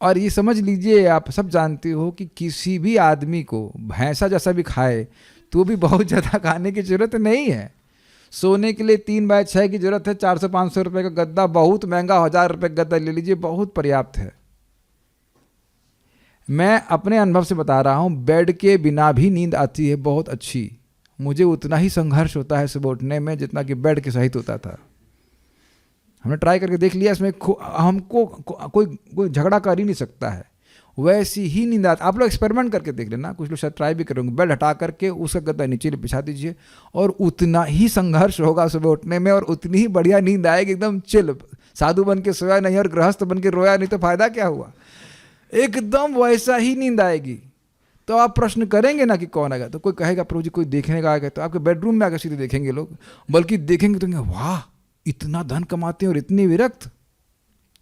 और ये समझ लीजिए, आप सब जानते हो कि किसी भी आदमी को भैंसा जैसा भी खाए तो भी बहुत ज़्यादा खाने की जरूरत नहीं है। सोने के लिए 3x6 की जरूरत है। 400-500 रुपये का गद्दा, बहुत महंगा 1000 रुपये का गद्दा ले लीजिए, बहुत पर्याप्त है। मैं अपने अनुभव से बता रहा हूँ, बेड के बिना भी नींद आती है बहुत अच्छी। मुझे उतना ही संघर्ष होता है सुबह उठने में जितना कि बेड के सहित होता था। हमने ट्राई करके देख लिया, इसमें हमको कोई झगड़ा कर ही नहीं सकता है। वैसी ही नींद आती। आप लोग एक्सपेरिमेंट करके देख लेना, कुछ लोग शायद ट्राई भी करेंगे। बेड हटा करके उसका गद्दा नीचे बिछा दीजिए और उतना ही संघर्ष होगा सुबह उठने में, और उतनी ही बढ़िया नींद आएगी, एकदम चिल। साधु बन के सोया नहीं और गृहस्थ बन के रोया नहीं तो फायदा क्या हुआ? एकदम वैसा ही नींद आएगी। तो आप प्रश्न करेंगे ना कि कौन आएगा, तो कोई कहेगा प्रभु जी कोई देखने का आएगा, तो आपके बेडरूम में आकर सीधे देखेंगे लोग, बल्कि देखेंगे तो वाह इतना धन कमाते हैं और इतनी विरक्त,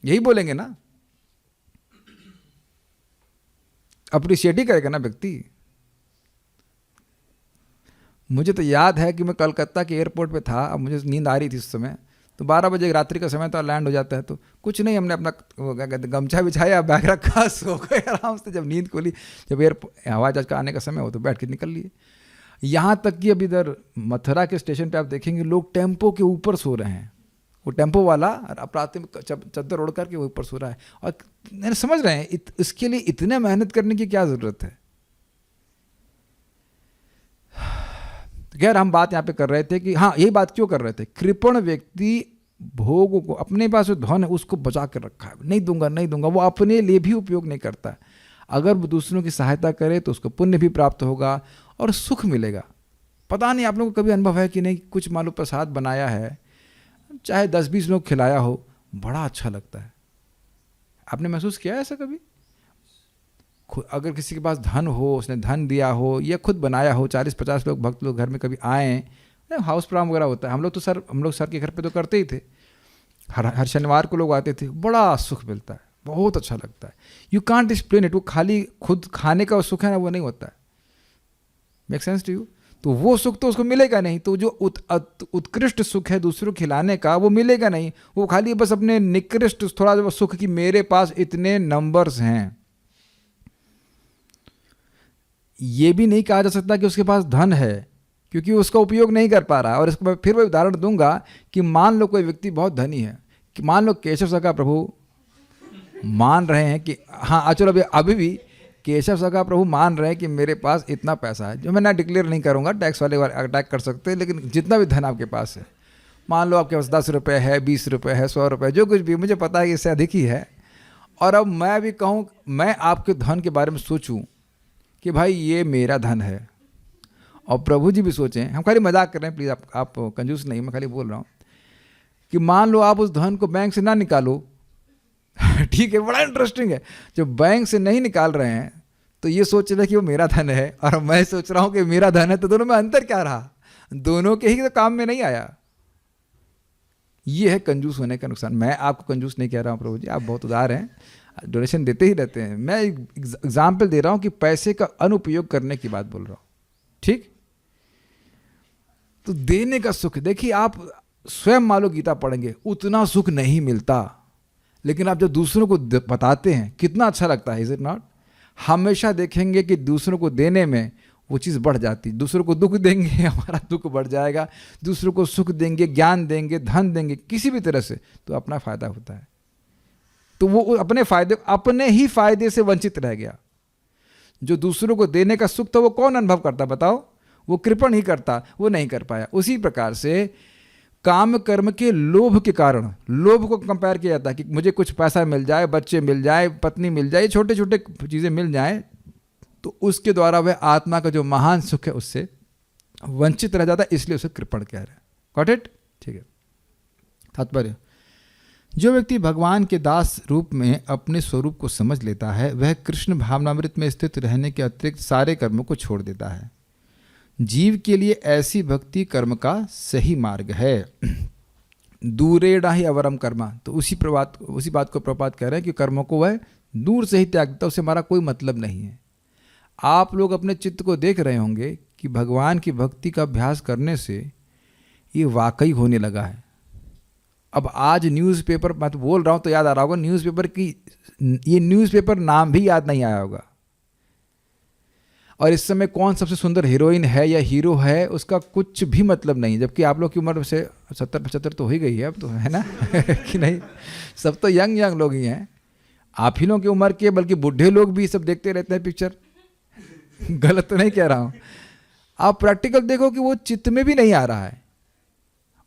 यही बोलेंगे ना। अप्रिशिएट ही करेगा ना व्यक्ति। मुझे तो याद है कि मैं कलकत्ता के एयरपोर्ट पे था, अब मुझे नींद आ रही थी उस समय, तो 12 बजे रात्रि का समय था, लैंड हो जाता है। तो कुछ नहीं, हमने अपना क्या कहते गमछा बिछाया, बैग रखा, सो गए आराम से। जब नींद खुली, जब हवाई जहाज का आने का समय हो तो बैठ के निकल लिए। यहाँ तक कि अब इधर मथुरा के स्टेशन पे आप देखेंगे लोग टेम्पो के ऊपर सो रहे हैं। वो टेम्पो वाला अपराधी में चद्दर ओढ़ करके ऊपर सो रहा है, और समझ रहे हैं इसके लिए इतने मेहनत करने की क्या जरूरत है। खैर हम बात यहाँ पे कर रहे थे कि हाँ, यही बात क्यों कर रहे थे। कृपण व्यक्ति भोग को, अपने पास जो धन है उसको बचा कर रखा है, नहीं दूंगा, वो अपने लिए भी उपयोग नहीं करता। अगर वो दूसरों की सहायता करे तो उसको पुण्य भी प्राप्त होगा और सुख मिलेगा। पता नहीं आप लोगों को कभी अनुभव है कि नहीं, कुछ मान लो प्रसाद बनाया है, चाहे 10-20 लोग खिलाया हो, बड़ा अच्छा लगता है। आपने महसूस किया है ऐसा कभी? अगर किसी के पास धन हो, उसने धन दिया हो या खुद बनाया हो, 40-50 लोग भक्त लोग घर में कभी आए, हाउस प्रोग्राम वगैरह होता है, हम लोग सर के घर पे तो करते ही थे, हर शनिवार को लोग आते थे, बड़ा सुख मिलता है, बहुत अच्छा लगता है। You can't explain it. वो खाली खुद खाने का सुख है ना, वो नहीं होता है। Make sense to you? तो वो सुख तो उसको मिलेगा नहीं। तो जो उत्कृष्ट सुख है दूसरों को खिलाने का, वो मिलेगा नहीं। वो खाली बस अपने निकृष्ट थोड़ा जो सुख कि मेरे पास इतने नंबर्स हैं। ये भी नहीं कहा जा सकता कि उसके पास धन है, क्योंकि उसका उपयोग नहीं कर पा रहा है। और इसको मैं फिर वही उदाहरण दूंगा कि मान लो कोई व्यक्ति बहुत धनी है, कि मान लो केशव सखा प्रभु मान रहे हैं कि हाँ चलो अभी भी केशव सखा प्रभु मान रहे हैं कि मेरे पास इतना पैसा है, जो मैं ना डिक्लेयर नहीं करूंगा, टैक्स वाले अटैक कर सकते हैं, लेकिन जितना भी धन आपके पास है, मान लो आपके पास 10 रुपये है, 20 रुपये है, 100 रुपये, जो कुछ भी, मुझे पता है कि इससे अधिक ही है। और अब मैं भी कहूँ, मैं आपके धन के बारे में सोचूं कि भाई ये मेरा धन है, और प्रभु जी भी सोचें, हम खाली मजाक कर रहे हैं, प्लीज़ आप कंजूस नहीं, मैं खाली बोल रहा हूँ कि मान लो आप उस धन को बैंक से ना निकालो ठीक है, बड़ा इंटरेस्टिंग है। जब बैंक से नहीं निकाल रहे हैं तो ये सोच रहे कि वो मेरा धन है और मैं सोच रहा हूँ कि मेरा धन है, तो दोनों में अंतर क्या रहा? दोनों के ही तो काम में नहीं आया। ये है कंजूस होने का नुकसान। मैं आपको कंजूस नहीं कह रहा हूँ प्रभु जी, आप बहुत उदार हैं, डोनेशन देते ही रहते हैं। मैं एग्जाम्पल दे रहा हूँ कि पैसे का अनुपयोग करने की बात बोल रहा हूँ, ठीक? तो देने का सुख, देखिए आप स्वयं मान लो गीता पढ़ेंगे, उतना सुख नहीं मिलता, लेकिन आप जब दूसरों को बताते हैं कितना अच्छा लगता है, इज इट नॉट? हमेशा देखेंगे कि दूसरों को देने में वो चीज़ बढ़ जाती। दूसरों को दुख देंगे, हमारा दुख बढ़ जाएगा। दूसरों को सुख देंगे, ज्ञान देंगे, धन देंगे, किसी भी तरह से, तो अपना फायदा होता है। तो वो अपने ही फायदे से वंचित रह गया। जो दूसरों को देने का सुख था वो कौन अनुभव करता बताओ? वो कृपण ही करता, वो नहीं कर पाया। उसी प्रकार से काम कर्म के लोभ के कारण, लोभ को कंपेयर किया जाता है कि मुझे कुछ पैसा मिल जाए, बच्चे मिल जाए, पत्नी मिल जाए, छोटे छोटे चीज़ें मिल जाए, तो उसके द्वारा वह आत्मा का जो महान सुख है उससे वंचित रह जाता है, इसलिए उसे कृपण कह रहे हैं। Got it? ठीक है। तात्पर्य, जो व्यक्ति भगवान के दास रूप में अपने स्वरूप को समझ लेता है, वह कृष्ण भावनामृत में स्थित रहने के अतिरिक्त सारे कर्मों को छोड़ देता है। जीव के लिए ऐसी भक्ति कर्म का सही मार्ग है। दूरेणा ही अवरम कर्मा, तो उसी बात को प्रभात कह रहे हैं कि कर्मों को वह दूर से ही त्याग देता, उससे हमारा कोई मतलब नहीं है। आप लोग अपने चित्त को देख रहे होंगे कि भगवान की भक्ति का अभ्यास करने से ये वाकई होने लगा है। अब आज न्यूज़पेपर, मैं तो बोल रहा हूँ तो याद आ रहा होगा न्यूज़पेपर की, ये न्यूज़पेपर नाम भी याद नहीं आया होगा। और इस समय कौन सबसे सुंदर हीरोइन है या हीरो है उसका कुछ भी मतलब नहीं, जबकि आप लोग की उम्र से 70-75 तो हो ही गई है अब तो, है ना कि नहीं? सब तो यंग लोग ही हैं। आप ही लोगों की उम्र के, बल्कि बूढ़े लोग भी सब देखते रहते हैं पिक्चर गलत तो नहीं कह रहा हूँ। आप प्रैक्टिकल देखो कि वो चित्त में भी नहीं आ रहा है।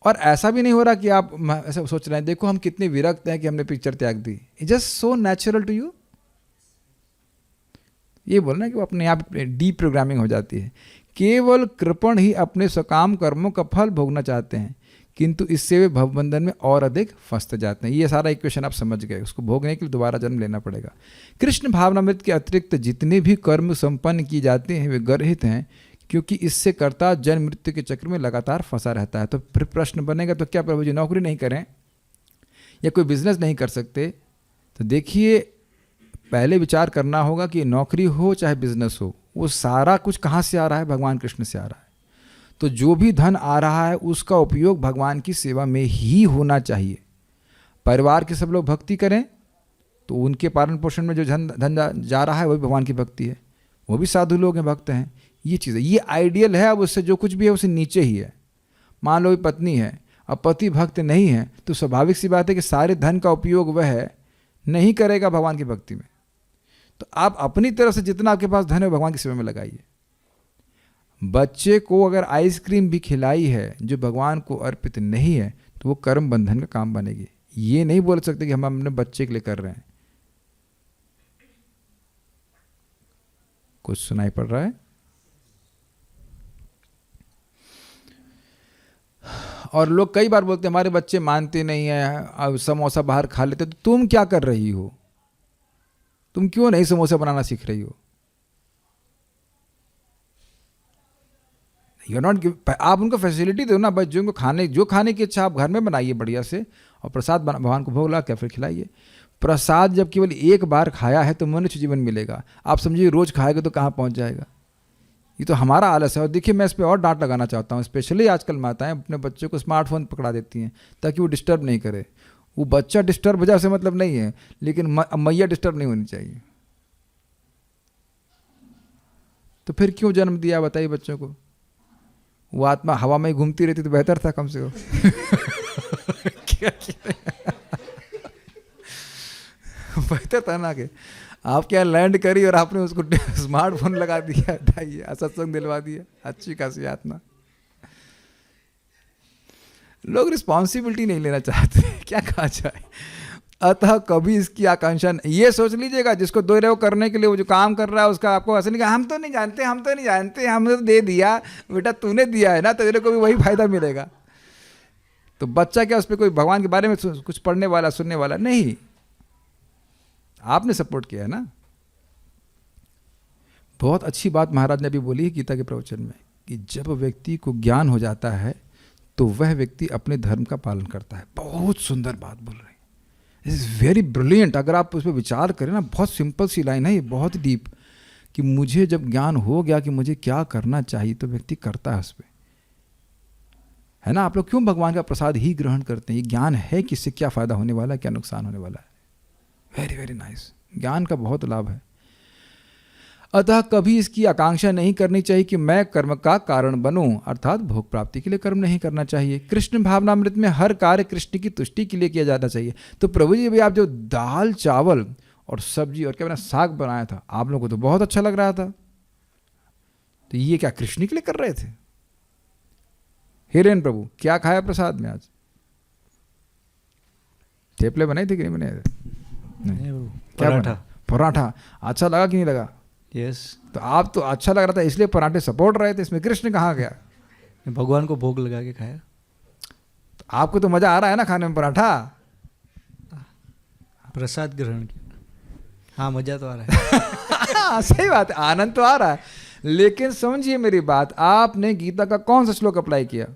और ऐसा भी नहीं हो रहा कि आप ऐसा सोच रहे हैं देखो हम कितने विरक्त हैं कि हमने पिक्चर त्याग दी। It just so natural to you. ये बोलना कि वो अपने आप डी प्रोग्रामिंग हो जाती है। केवल कृपण ही अपने सकाम कर्मों का फल भोगना चाहते हैं, किंतु इससे वे भवबंधन में और अधिक फंसते जाते हैं। ये सारा इक्वेशन आप समझ गए। उसको भोगने के लिए दोबारा जन्म लेना पड़ेगा। कृष्ण भावनामृत के अतिरिक्त जितने भी कर्म संपन्न किए जाते हैं वे गर्हित हैं, क्योंकि इससे कर्ता जन्म मृत्यु के चक्र में लगातार फंसा रहता है। तो फिर प्रश्न बनेगा, तो क्या प्रभु जी नौकरी नहीं करें या कोई बिजनेस नहीं कर सकते? तो देखिए, पहले विचार करना होगा कि नौकरी हो चाहे बिजनेस हो, वो सारा कुछ कहाँ से आ रहा है? भगवान कृष्ण से आ रहा है। तो जो भी धन आ रहा है उसका उपयोग भगवान की सेवा में ही होना चाहिए। परिवार के सब लोग भक्ति करें तो उनके पालन पोषण में जो धन जा रहा है वही भगवान की भक्ति है। वो भी साधु लोग हैं, भक्त हैं। ये चीज़ है, ये आइडियल है। अब उससे जो कुछ भी है उससे नीचे ही है। मान लो पत्नी है, अब पति भक्त नहीं है, तो स्वाभाविक सी बात है कि सारे धन का उपयोग वह नहीं करेगा भगवान की भक्ति में। तो आप अपनी तरफ से जितना आपके पास धन है भगवान की सेवा में लगाइए। बच्चे को अगर आइसक्रीम भी खिलाई है जो भगवान को अर्पित नहीं है, तो वो कर्म बंधन का काम बनेगी। ये नहीं बोल सकते कि हम अपने बच्चे के लिए कर रहे हैं। कुछ सुनाई पड़ रहा है? और लोग कई बार बोलते हैं हमारे बच्चे मानते नहीं है, अब समोसा बाहर खा लेते। तो तुम क्या कर रही हो? तुम क्यों नहीं समोसा बनाना सीख रही हो? यू आर नॉट, आप उनको फैसिलिटी दो ना बच्चों को, खाने जो खाने की इच्छा आप घर में बनाइए बढ़िया से, और प्रसाद भगवान को भोग ला के फिर खिलाइए। प्रसाद जब केवल एक बार खाया है तो मनुष्य जीवन मिलेगा। आप समझिए रोज खाएगा तो कहाँ पहुँच जाएगा? ये तो हमारा आलस है। और देखिए मैं इस पर और डांट लगाना चाहता हूँ, स्पेशली आजकल माताएं अपने बच्चों को स्मार्टफोन पकड़ा देती हैं ताकि वो डिस्टर्ब नहीं करे। वो बच्चा डिस्टर्ब हो जाए से मतलब नहीं है, लेकिन मैया डिस्टर्ब नहीं होनी चाहिए। तो फिर क्यों जन्म दिया बताइए बच्चों को? वो आत्मा हवा में ही घूमती रहती तो बेहतर था कम से कम। बेहतर था ना कि आपके यहाँ लैंड करी और आपने उसको स्मार्टफोन लगा दिया, सत्संग दिलवा दिया। अच्छी खासी आत्मा। लोग रिस्पॉन्सिबिलिटी नहीं लेना चाहते, क्या कहा जाए। अतः कभी इसकी आकांक्षा ये सोच लीजिएगा जिसको दो रहे करने के लिए वो जो काम कर रहा है उसका आपको ऐसे नहीं कहा हम तो नहीं जानते, हम तो नहीं जानते, हमने तो दे दिया। बेटा तूने दिया है ना, तेरे को भी वही फायदा मिलेगा। तो बच्चा क्या उस पर कोई भगवान के बारे में कुछ पढ़ने वाला सुनने वाला नहीं, आपने सपोर्ट किया है ना। बहुत अच्छी बात महाराज ने अभी बोली है गीता के प्रवचन में कि जब व्यक्ति को ज्ञान हो जाता है तो वह व्यक्ति अपने धर्म का पालन करता है। बहुत सुंदर बात बोल रहे हैं, इज वेरी ब्रिलियंट। अगर आप उस पर विचार करें ना, बहुत सिंपल सी लाइन है ये, बहुत डीप, कि मुझे जब ज्ञान हो गया कि मुझे क्या करना चाहिए तो व्यक्ति करता है उस पर, है ना। आप लोग क्यों भगवान का प्रसाद ही ग्रहण करते हैं? ये ज्ञान है कि इससे क्या फायदा होने वाला है, क्या नुकसान होने वाला है। वेरी वेरी नाइस, ज्ञान का बहुत लाभ है। अतः कभी इसकी आकांक्षा नहीं करनी चाहिए कि मैं कर्म का कारण बनूं, अर्थात भोग प्राप्ति के लिए कर्म नहीं करना चाहिए। कृष्ण भावनामृत में हर कार्य कृष्ण की तुष्टि के लिए किया जाना चाहिए। तो प्रभु जी, अभी आप जो दाल चावल और सब्जी और क्या बना साग बनाया था, आप लोगों को तो बहुत अच्छा लग रहा था, तो ये क्या कृष्ण के लिए कर रहे थे? हिरेन प्रभु क्या खाया प्रसाद में आज? थेपले बनाए थे कि नहीं बनाए थे? क्या पराठा। पराठा अच्छा लगा कि नहीं लगा? यस। तो आप तो अच्छा लग रहा था इसलिए पराठे सपोर्ट रहे थे, इसमें कृष्ण कहाँ गया? भगवान को भोग लगा के खाया। तो आपको तो मजा आ रहा है ना खाने में पराठा? प्रसाद ग्रहण किया, हाँ मजा तो आ रहा है। सही बात है, आनंद तो आ रहा है। लेकिन समझिए मेरी बात, आपने गीता का कौन सा श्लोक अप्लाई किया?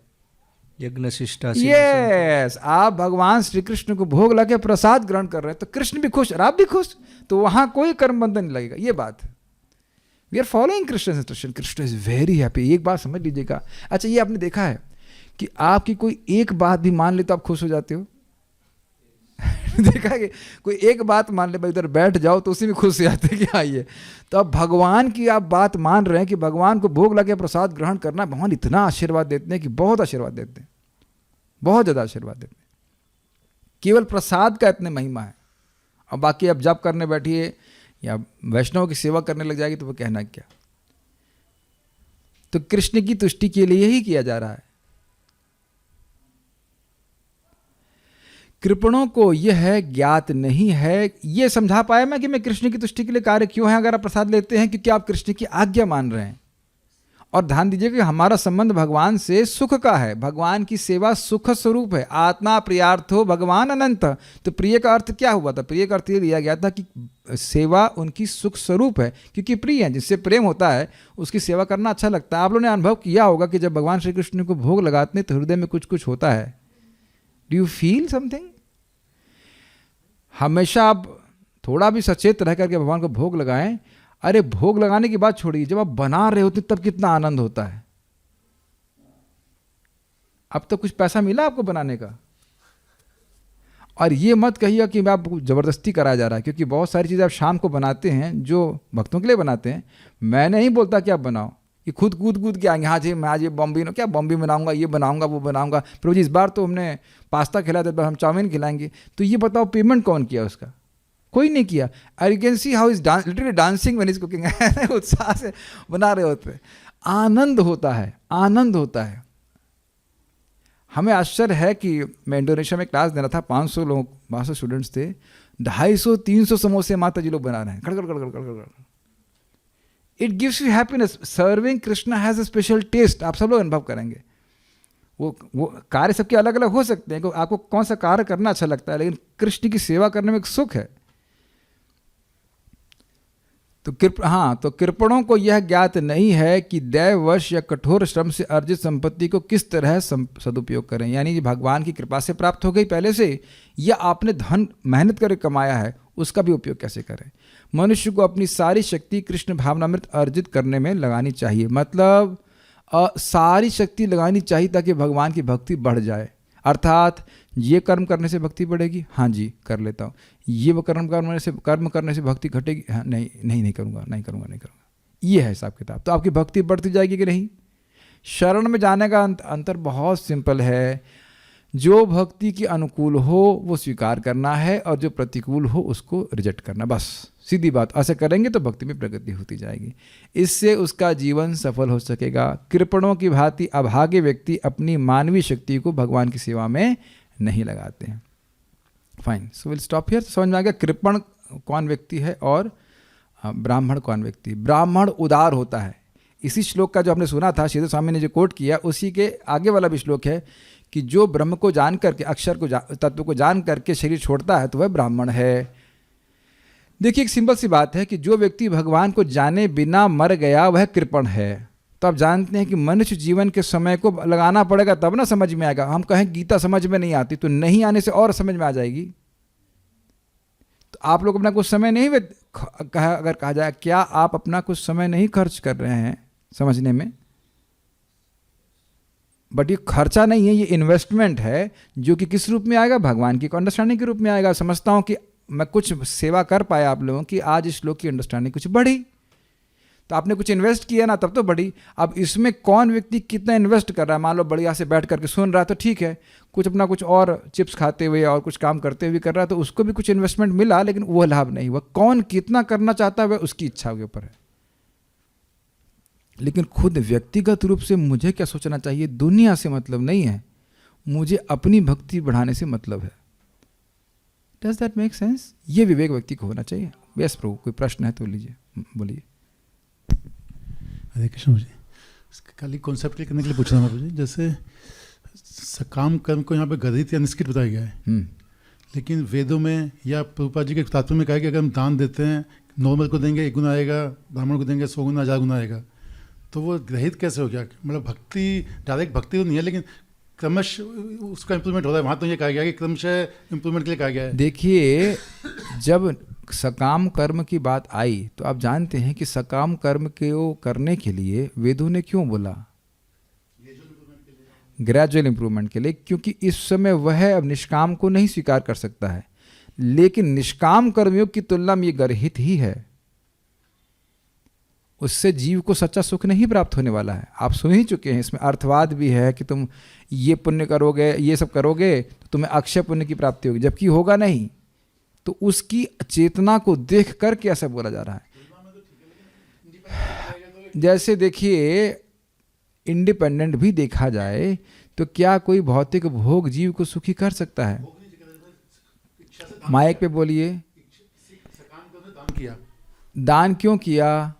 यज्ञ शिष्टा। यस, आप भगवान श्री कृष्ण को भोग लगा के प्रसाद ग्रहण कर रहे हैं, तो कृष्ण भी खुश और आप भी खुश, तो वहां कोई कर्म बंधन नहीं लगेगा। ये बात है। We are following Krishna instruction, Krishna is very happy. एक बात समझ लीजिएगा। अच्छा, ये आपने देखा है कि आपकी कोई एक बात भी मान ले तो आप खुश हो जाते हो? देखा है कि कोई एक बात मान ले, भाई इधर बैठ जाओ, तो उसी में खुश हो जाते हैं कि हाँ ये। तो अब भगवान की आप बात मान रहे हैं कि भगवान को भोग लगे प्रसाद ग्रहण करना, भगवान इतना आशीर्वाद देते हैं कि बहुत आशीर्वाद देते हैं, बहुत ज़्यादा आशीर्वाद देते हैं। केवल प्रसाद का इतने महिमा है। और बाकी अब जप करने बैठिए या वैष्णव की सेवा करने लग जाएगी तो वो कहना क्या। तो कृष्ण की तुष्टि के लिए ही किया जा रहा है। कृपणों को यह ज्ञात नहीं है, ये समझा पाया मैं कि मैं कृष्ण की तुष्टि के लिए कार्य क्यों है। अगर आप प्रसाद लेते हैं क्योंकि आप कृष्ण की आज्ञा मान रहे हैं। और ध्यान दीजिए कि हमारा संबंध भगवान से सुख का है। भगवान की सेवा सुख स्वरूप है। आत्मा प्रियार्थो भगवान अनंत। तो प्रिय का अर्थ क्या हुआ था? प्रिय का अर्थ ये दिया गया था कि सेवा उनकी सुख स्वरूप है, क्योंकि प्रिय है, जिससे प्रेम होता है उसकी सेवा करना अच्छा लगता है। आप लोगों ने अनुभव किया होगा कि जब भगवान श्री कृष्ण को भोग लगाते हैं तो हृदय में कुछ कुछ होता है। Do you feel something? हमेशा आप थोड़ा भी सचेत रह करके भगवान को भोग लगाएं। अरे भोग लगाने की बात छोड़िए, जब आप बना रहे होते तब कितना आनंद होता है। अब तो कुछ पैसा मिला आपको बनाने का। और ये मत कहिए कि आप जबरदस्ती कराया जा रहा है, क्योंकि बहुत सारी चीज़ें आप शाम को बनाते हैं जो भक्तों के लिए बनाते हैं। मैं नहीं बोलता कि आप बनाओ, ये खुद कूद के आएंगे, हाँ जी मैं आज ये बॉम्बे क्या बॉम्बे बनाऊंगा, ये बनाऊंगा वो बनाऊंगा। प्रभु जी इस बार तो हमने पास्ता खिलाया था, इस बार हम चाउमीन खिलाएंगे। तो ये बताओ पेमेंट कौन किया उसका? कोई नहीं किया। और you can see how is literally dancing when is cooking. उत्साह से बना रहे होते हैं, आनंद होता है, आनंद होता है। हमें आश्चर्य है कि मैं इंडोनेशिया में क्लास देना था, 500 लोग 500 स्टूडेंट्स थे, 250-300 समोसे माता जी लोग बना रहे हैं, खड़खड़ खड़खड़ खड़खड़। It gives you happiness. Serving Krishna has a special taste. आप सब लोग अनुभव करेंगे. वो कार्य सबके अलग अलग हो सकते हैं. आपको कौन सा कार्य करना अच्छा लगता है, लेकिन कृष्ण की सेवा करने में एक सुख है. तो कृपणों को यह ज्ञात नहीं है कि दैववश या कठोर श्रम से अर्जित संपत्ति को किस तरह सदुपयोग करें. यानी भगवान की कृपा से प्राप्त हो गई पहले से, या आपने धन मेहनत करके कमाया है, उसका भी उपयोग कैसे करें. मनुष्य को अपनी सारी शक्ति कृष्ण भावनामृत अर्जित करने में लगानी चाहिए. मतलब सारी शक्ति लगानी चाहिए ताकि भगवान की भक्ति बढ़ जाए. अर्थात ये कर्म करने से भक्ति बढ़ेगी, हाँ जी कर लेता हूँ. ये वो कर्म करने से भक्ति घटेगी, हाँ नहीं करूँगा. ये है हिसाब किताब. तो आपकी भक्ति बढ़ती जाएगी कि नहीं. शरण में जाने का अंतर बहुत सिंपल है. जो भक्ति के अनुकूल हो वो स्वीकार करना है, और जो प्रतिकूल हो उसको रिजेक्ट करना. बस सीधी बात. ऐसे करेंगे तो भक्ति में प्रगति होती जाएगी. इससे उसका जीवन सफल हो सकेगा. कृपणों की भांति अभागे व्यक्ति अपनी मानवीय शक्ति को भगवान की सेवा में नहीं लगाते हैं. Fine, so will stop here. समझ में आ गया कृपण कौन व्यक्ति है और ब्राह्मण कौन व्यक्ति. ब्राह्मण उदार होता है. इसी श्लोक का जो हमने सुना था, श्रीधर स्वामी ने जो कोट किया, उसी के आगे वाला भी श्लोक है कि जो ब्रह्म को जान करके, अक्षर को तत्व को जान करके शरीर छोड़ता है तो वह ब्राह्मण है. देखिए एक सिंपल सी बात है कि जो व्यक्ति भगवान को जाने बिना मर गया वह कृपण है. तो आप जानते हैं कि मनुष्य जीवन के समय को लगाना पड़ेगा तब ना समझ में आएगा. हम कहें गीता समझ में नहीं आती, तो नहीं आने से और समझ में आ जाएगी. तो आप लोग अपना कुछ समय नहीं अगर कहा जाए, क्या आप अपना कुछ समय नहीं खर्च कर रहे हैं समझने में. बट ये खर्चा नहीं है, ये इन्वेस्टमेंट है, जो कि किस रूप में आएगा, भगवान की अंडरस्टैंडिंग के रूप में आएगा. समझता हूँ कि मैं कुछ सेवा कर पाया आप लोगों की, आज इस श्लोक की अंडरस्टैंडिंग कुछ बढ़ी, तो आपने कुछ इन्वेस्ट किया ना, तब तो बढ़ी. अब इसमें कौन व्यक्ति कितना इन्वेस्ट कर रहा है, मान लो बढ़िया से बैठ करके सुन रहा है तो ठीक है, कुछ अपना कुछ और चिप्स खाते हुए और कुछ काम करते हुए कर रहा है तो उसको भी कुछ इन्वेस्टमेंट मिला, लेकिन वो लाभ नहीं हुआ. कौन कितना करना चाहता है वह उसकी इच्छा के ऊपर है. लेकिन खुद व्यक्तिगत रूप से मुझे क्या सोचना चाहिए, दुनिया से मतलब नहीं है, मुझे अपनी भक्ति बढ़ाने से मतलब है. Does that make sense. ये विवेक व्यक्ति को होना चाहिए. यस प्रभु, कोई प्रश्न है तो लीजिए, बोलिए. हरे कृष्ण जी, खाली कॉन्सेप्ट करने के लिए पूछ रहा हूँ जी. जैसे सकाम कर्म को यहाँ पे गृहीत या निष्कृत बताया गया है, लेकिन वेदों में या प्रभुपाद जी के तात्पर्य में कहा है कि अगर हम दान देते हैं, नॉर्मल को देंगे 1 गुना आएगा, ब्राह्मण को देंगे 100 गुना 1000 गुना आएगा, तो वो ग्रहित कैसे हो गया. मतलब भक्ति, डायरेक्ट भक्ति तो नहीं है, लेकिन क्रमश उसका इम्प्रूवमेंट हो रहा है. वहाँ तो ये कहा गया कि क्रमशः इम्प्रूवमेंट के लिए कहा गया है. देखिए जब सकाम कर्म की बात आई तो आप जानते हैं कि सकाम कर्म को करने के लिए वेदों ने क्यों बोला, ग्रेजुअल इंप्रूवमेंट के लिए. क्योंकि इस समय वह अब निष्काम को नहीं स्वीकार कर सकता है, लेकिन निष्काम कर्मयोग की तुलना में ये गर्हित ही है. उससे जीव को सच्चा सुख नहीं प्राप्त होने वाला है. आप सुन ही चुके हैं, इसमें अर्थवाद भी है कि तुम ये पुण्य करोगे, ये सब करोगे तो तुम्हें अक्षय पुण्य की प्राप्ति होगी, जबकि होगा नहीं. तो उसकी चेतना को देख करके ऐसा बोला जा रहा है. जैसे देखिए इंडिपेंडेंट भी देखा जाए तो क्या कोई भौतिक भोग जीव को सुखी कर सकता है. माइक पे बोलिए. दान क्यों किया,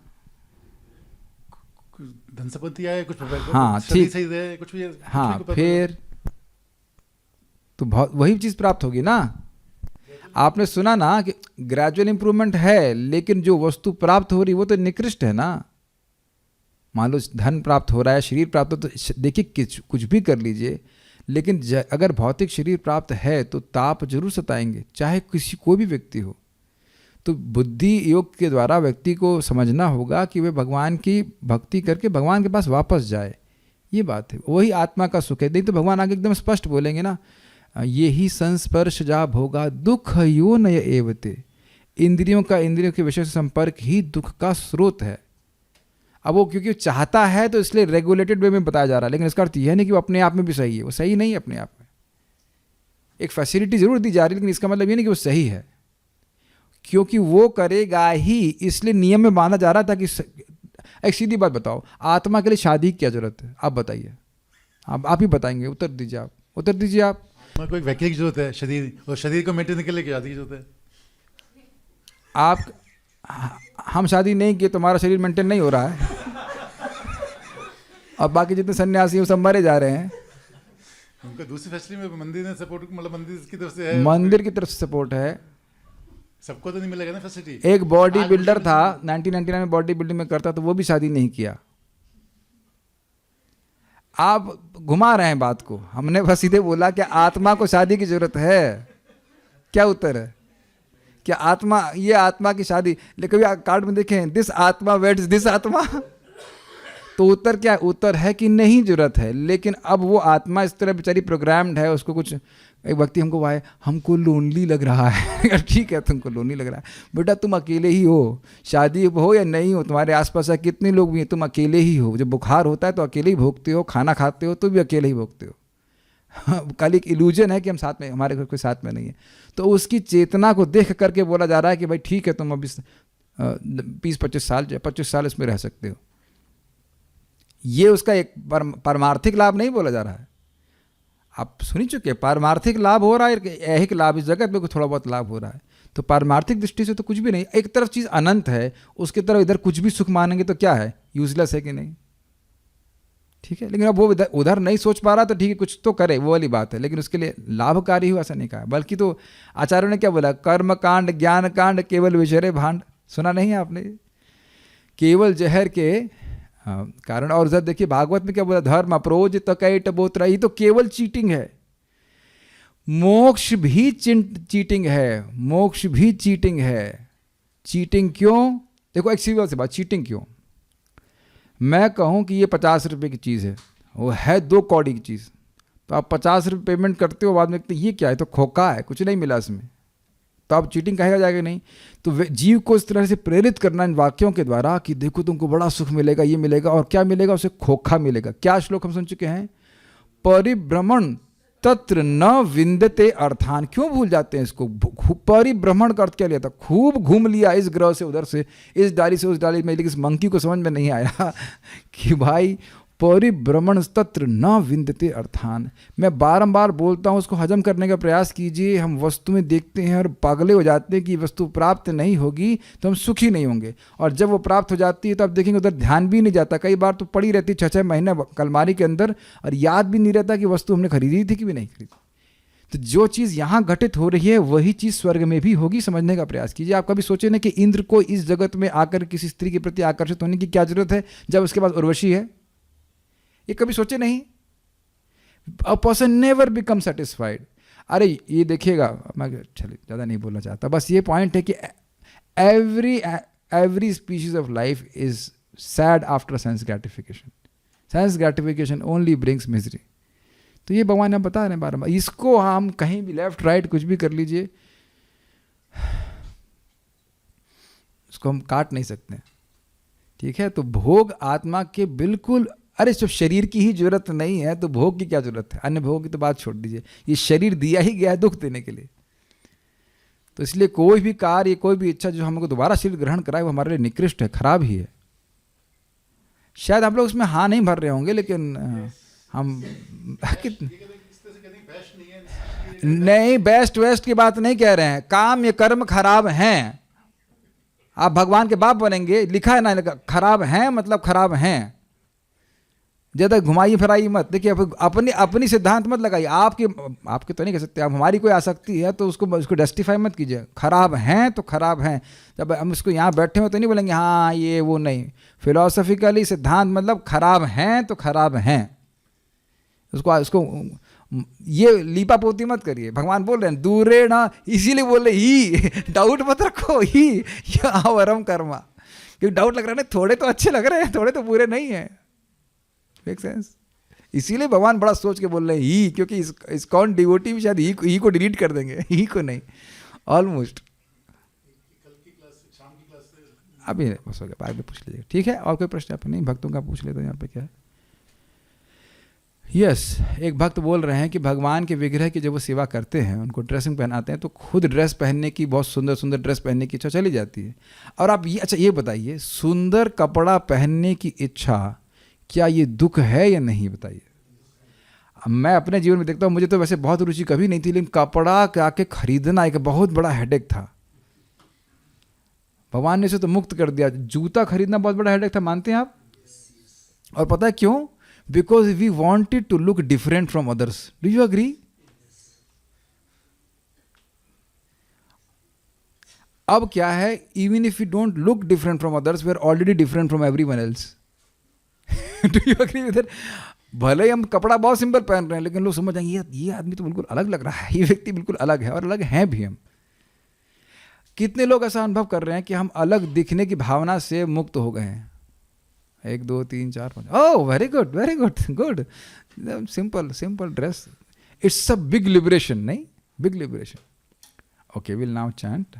धन संपत्ति आए, कुछ हाँ ठीक, कुछ भी, हाँ फिर तो वही चीज प्राप्त होगी ना. आपने सुना ना कि ग्रेजुअल इंप्रूवमेंट है, लेकिन जो वस्तु प्राप्त हो रही वो तो निकृष्ट है ना. मान लो धन प्राप्त हो रहा है, शरीर प्राप्त हो, तो देखिए कुछ भी कर लीजिए, लेकिन अगर भौतिक शरीर प्राप्त है तो ताप जरूर सताएंगे, चाहे कोई भी व्यक्ति हो. तो बुद्धि योग के द्वारा व्यक्ति को समझना होगा कि वे भगवान की भक्ति करके भगवान के पास वापस जाए. ये बात है, वही आत्मा का सुख है. नहीं तो भगवान आगे एकदम स्पष्ट बोलेंगे ना, ये ही संस्पर्श जा भोगा दुख यो नय एवते. इंद्रियों के विषय से संपर्क ही दुख का स्रोत है. अब वो क्योंकि चाहता है तो इसलिए रेगुलेटेड वे में बताया जा रहा है, लेकिन इसका अर्थ यह नहीं कि वो अपने आप में भी सही है. वो सही नहीं है अपने आप में, एक फैसिलिटी जरूर दी जा रही है, लेकिन इसका मतलब ये नहीं कि वो सही है, क्योंकि वो करेगा ही इसलिए नियम में बांधा जा रहा था. कि एक सीधी बात बताओ, आत्मा के लिए शादी की क्या जरूरत है, आप बताइए. आप ही बताएंगे, उत्तर दीजिए. आप उत्तर दीजिए. आप कोई व्यक्ति की जरूरत है शरीर, और शरीर को मेंटेन करने के लिए शादी की जरूरत है. हम शादी नहीं किए तो हमारा शरीर मेंटेन नहीं हो रहा है और बाकी जितने सन्यासी हैं वो सब मरे जा रहे हैं। उनका दूसरी फैसिलिटी में मंदिर ने सपोर्ट, मतलब मंदिर की तरफ से है, मंदिर की तरफ से सपोर्ट है। सबको तो नहीं मिलेगा ना फैसिलिटी। एक बॉडी बिल्डर था 1999 में, बॉडी बिल्डिंग में करता, तो वो भी शादी नहीं किया। आप घुमा रहे हैं बात को। हमने बस सीधे बोला कि आत्मा को शादी की जरूरत है। क्या उत्तर है? क्या आत्मा, ये आत्मा की शादी, लेकिन कभी कार्ड में देखें दिस आत्मा वेड्स दिस आत्मा, तो उत्तर क्या है? उत्तर है कि नहीं जरूरत है। लेकिन अब वो आत्मा इस तरह बेचारी प्रोग्राम्ड है, उसको कुछ, एक व्यक्ति हमको आए, हमको लोनली लग रहा है ठीक है, तुमको लोनली लग रहा है, बेटा तुम अकेले ही हो, शादी हो या नहीं हो, तुम्हारे आसपास कितने लोग भी हैं, तुम अकेले ही हो। जब बुखार होता है तो अकेले ही भोगते हो, खाना खाते हो तो भी अकेले ही भोगते हो कल एक इल्यूजन है कि हम साथ में, हमारे घर कोई साथ में नहीं है। तो उसकी चेतना को देख करके बोला जा रहा है कि भाई ठीक है, तुम अभी 25 साल इसमें रह सकते हो। ये उसका एक पारमार्थिक लाभ नहीं बोला जा रहा है। आप सुन ही चुके, पारमार्थिक लाभ हो रहा है, ऐहिक लाभ इस जगत में कुछ थोड़ा बहुत लाभ हो रहा है। तो पारमार्थिक दृष्टि से तो कुछ भी नहीं। एक तरफ चीज़ अनंत है, उसकी तरफ इधर कुछ भी सुख मानेंगे तो क्या है? यूजलेस है कि नहीं? ठीक है, लेकिन अब वो उधर नहीं सोच पा रहा तो ठीक है, कुछ तो करे, वो वाली बात है, लेकिन उसके लिए लाभकारी हो ऐसा नहीं कहा। बल्कि तो आचार्यों ने क्या बोला? कर्म कांड ज्ञान कांड केवल विषय भांड। सुना नहीं है आपने? केवल जहर के कारण। और उधर देखिए भागवत में क्या बोला? धर्म अप्रोज तकैट बोतरा। ये तो केवल चीटिंग है। मोक्ष भी चीटिंग है, मोक्ष भी चीटिंग है। चीटिंग क्यों? देखो एक सीधी सी बात, चीटिंग क्यों? मैं कहूं कि ये 50 रुपये की चीज़ है, वो है 2 कौड़ी की चीज़, तो आप 50 रुपये पेमेंट करते हो, बाद में ये क्या है? तो खोखा है, कुछ नहीं मिला इसमें, तो आप चीटिंग कहेगा जाएगा नहीं। तो जीव को इस तरह से प्रेरित करना इन वाक्यों के द्वारा कि देखो तुमको बड़ा सुख मिलेगा, ये मिलेगा, और क्या मिलेगा? उसे खोखा मिलेगा। क्या श्लोक हम सुन चुके हैं? परिभ्रमण तत्र न विंदते अर्थान। क्यों भूल जाते हैं इसको? परिभ्रमण का अर्थ क्या लिया था? खूब घूम लिया इस ग्रह से उधर से, इस डाली से उस डाली में, लेकिन इस मंकी को समझ में नहीं आया कि भाई परिभ्रमण तत्र न विंदते अर्थान। मैं बारंबार बोलता हूँ, उसको हजम करने का प्रयास कीजिए। हम वस्तु में देखते हैं और पागले हो जाते हैं कि वस्तु प्राप्त नहीं होगी तो हम सुखी नहीं होंगे, और जब वो प्राप्त हो जाती है तो आप देखेंगे उधर ध्यान भी नहीं जाता। कई बार तो पड़ी रहती 6-6 महीने अलमारी के अंदर, और याद भी नहीं रहता कि वस्तु हमने खरीदी थी कि भी नहीं खरीदी। तो जो चीज़ यहाँ घटित हो रही है वही चीज़ स्वर्ग में भी होगी, समझने का प्रयास कीजिए। आप कभी सोचे ना कि इंद्र को इस जगत में आकर किसी स्त्री के प्रति आकर्षित होने की क्या जरूरत है जब उसके पास उर्वशी है? ये कभी सोचे नहीं? A person never become satisfied. अरे ये देखिएगा, मैं चलिए ज़्यादा नहीं बोलना चाहता, बस ये पॉइंट है कि every species of life is sad after sense gratification. Sense gratification only brings misery. तो ये भगवान हम बता रहे हैं बार बार। इसको हम कहीं भी लेफ्ट राइट कुछ भी कर लीजिए, उसको हम काट नहीं सकते। ठीक है, तो भोग आत्मा के बिल्कुल, अरे जब शरीर की ही जरूरत नहीं है तो भोग की क्या जरूरत है? अन्य भोग की तो बात छोड़ दीजिए, ये शरीर दिया ही गया है दुख देने के लिए। तो इसलिए कोई भी कार्य, कोई भी इच्छा जो हमको दोबारा शरीर ग्रहण कराए वो हमारे लिए निकृष्ट है, खराब ही है। शायद आप लोग उसमें हाँ नहीं भर रहे होंगे, लेकिन हम नहीं, बेस्ट वेस्ट की बात नहीं कह रहे हैं। काम ये कर्म खराब हैं, आप भगवान के बाप बनेंगे, लिखा है ना, खराब हैं मतलब खराब हैं। ज़्यादा घुमाई फिराई मत। देखिए अपनी सिद्धांत मत लगाइए। आपके तो नहीं कह सकते, आप हमारी कोई आसक्ति है तो उसको जस्टिफाई मत कीजिए। खराब हैं तो खराब हैं, जब हम इसको यहाँ बैठे हो तो नहीं बोलेंगे हाँ ये वो, नहीं। फिलोसफिकली सिद्धांत मतलब खराब हैं तो खराब हैं। उसको ये लीपा पोती मत करिए। भगवान बोल रहे हैं दूरे ना, इसीलिए बोल रहे ही डाउट मत रखो, ही अवरम कर्मा। क्योंकि डाउट लग रहा है ना, थोड़े तो अच्छे लग रहे हैं, थोड़े तो बुरे नहीं है। Make sense? इसीलिए भगवान बड़ा सोच के बोल रहे हैं ही, क्योंकि इस्कॉन डिवोटी भी शायद ही को डिलीट कर देंगे, ही को नहीं, ऑलमोस्ट। अभी बस हो गया, बाद में पूछ लीजिए। ठीक है, और कोई प्रश्न आप नहीं? भक्तों का पूछ लेते हैं यहाँ पे क्या है। यस, एक भक्त बोल रहे हैं कि भगवान के विग्रह की जब वो सेवा करते हैं, उनको ड्रेसिंग पहनाते हैं, तो खुद ड्रेस पहनने की, बहुत सुंदर सुंदर ड्रेस पहनने की इच्छा चली जाती है। और आप ये, अच्छा ये बताइए, सुंदर कपड़ा पहनने की इच्छा क्या ये दुख है या नहीं? बताइए। मैं अपने जीवन में देखता हूँ, मुझे तो वैसे बहुत रुचि कभी नहीं थी, लेकिन कपड़ा आके खरीदना एक बहुत बड़ा हेडेक था। भगवान ने इसे तो मुक्त कर दिया। जूता खरीदना बहुत बड़ा हेडेक था, मानते हैं आप? और पता है क्यों? Because we wanted to look different from others. Do you agree? अब क्या है, even if you don't look different from others, we are already different from everyone else. Do you agree with that? भले ही हम कपड़ा बहुत सिंपल पहन रहे हैं, लेकिन लोग समझ जाएंगे ये आदमी तो बिल्कुल अलग लग रहा है, ये व्यक्ति बिल्कुल अलग है, और अलग हैं भी हम। कितने लोग ऐसा अनुभव कर रहे हैं कि हम अलग दिखने की भावना से मुक्त हो गए हैं? 1 2 3 4 5। Oh very good, very good, good. Simple simple dress, it's a big liberation, नहीं? Big liberation. Okay, will now chant.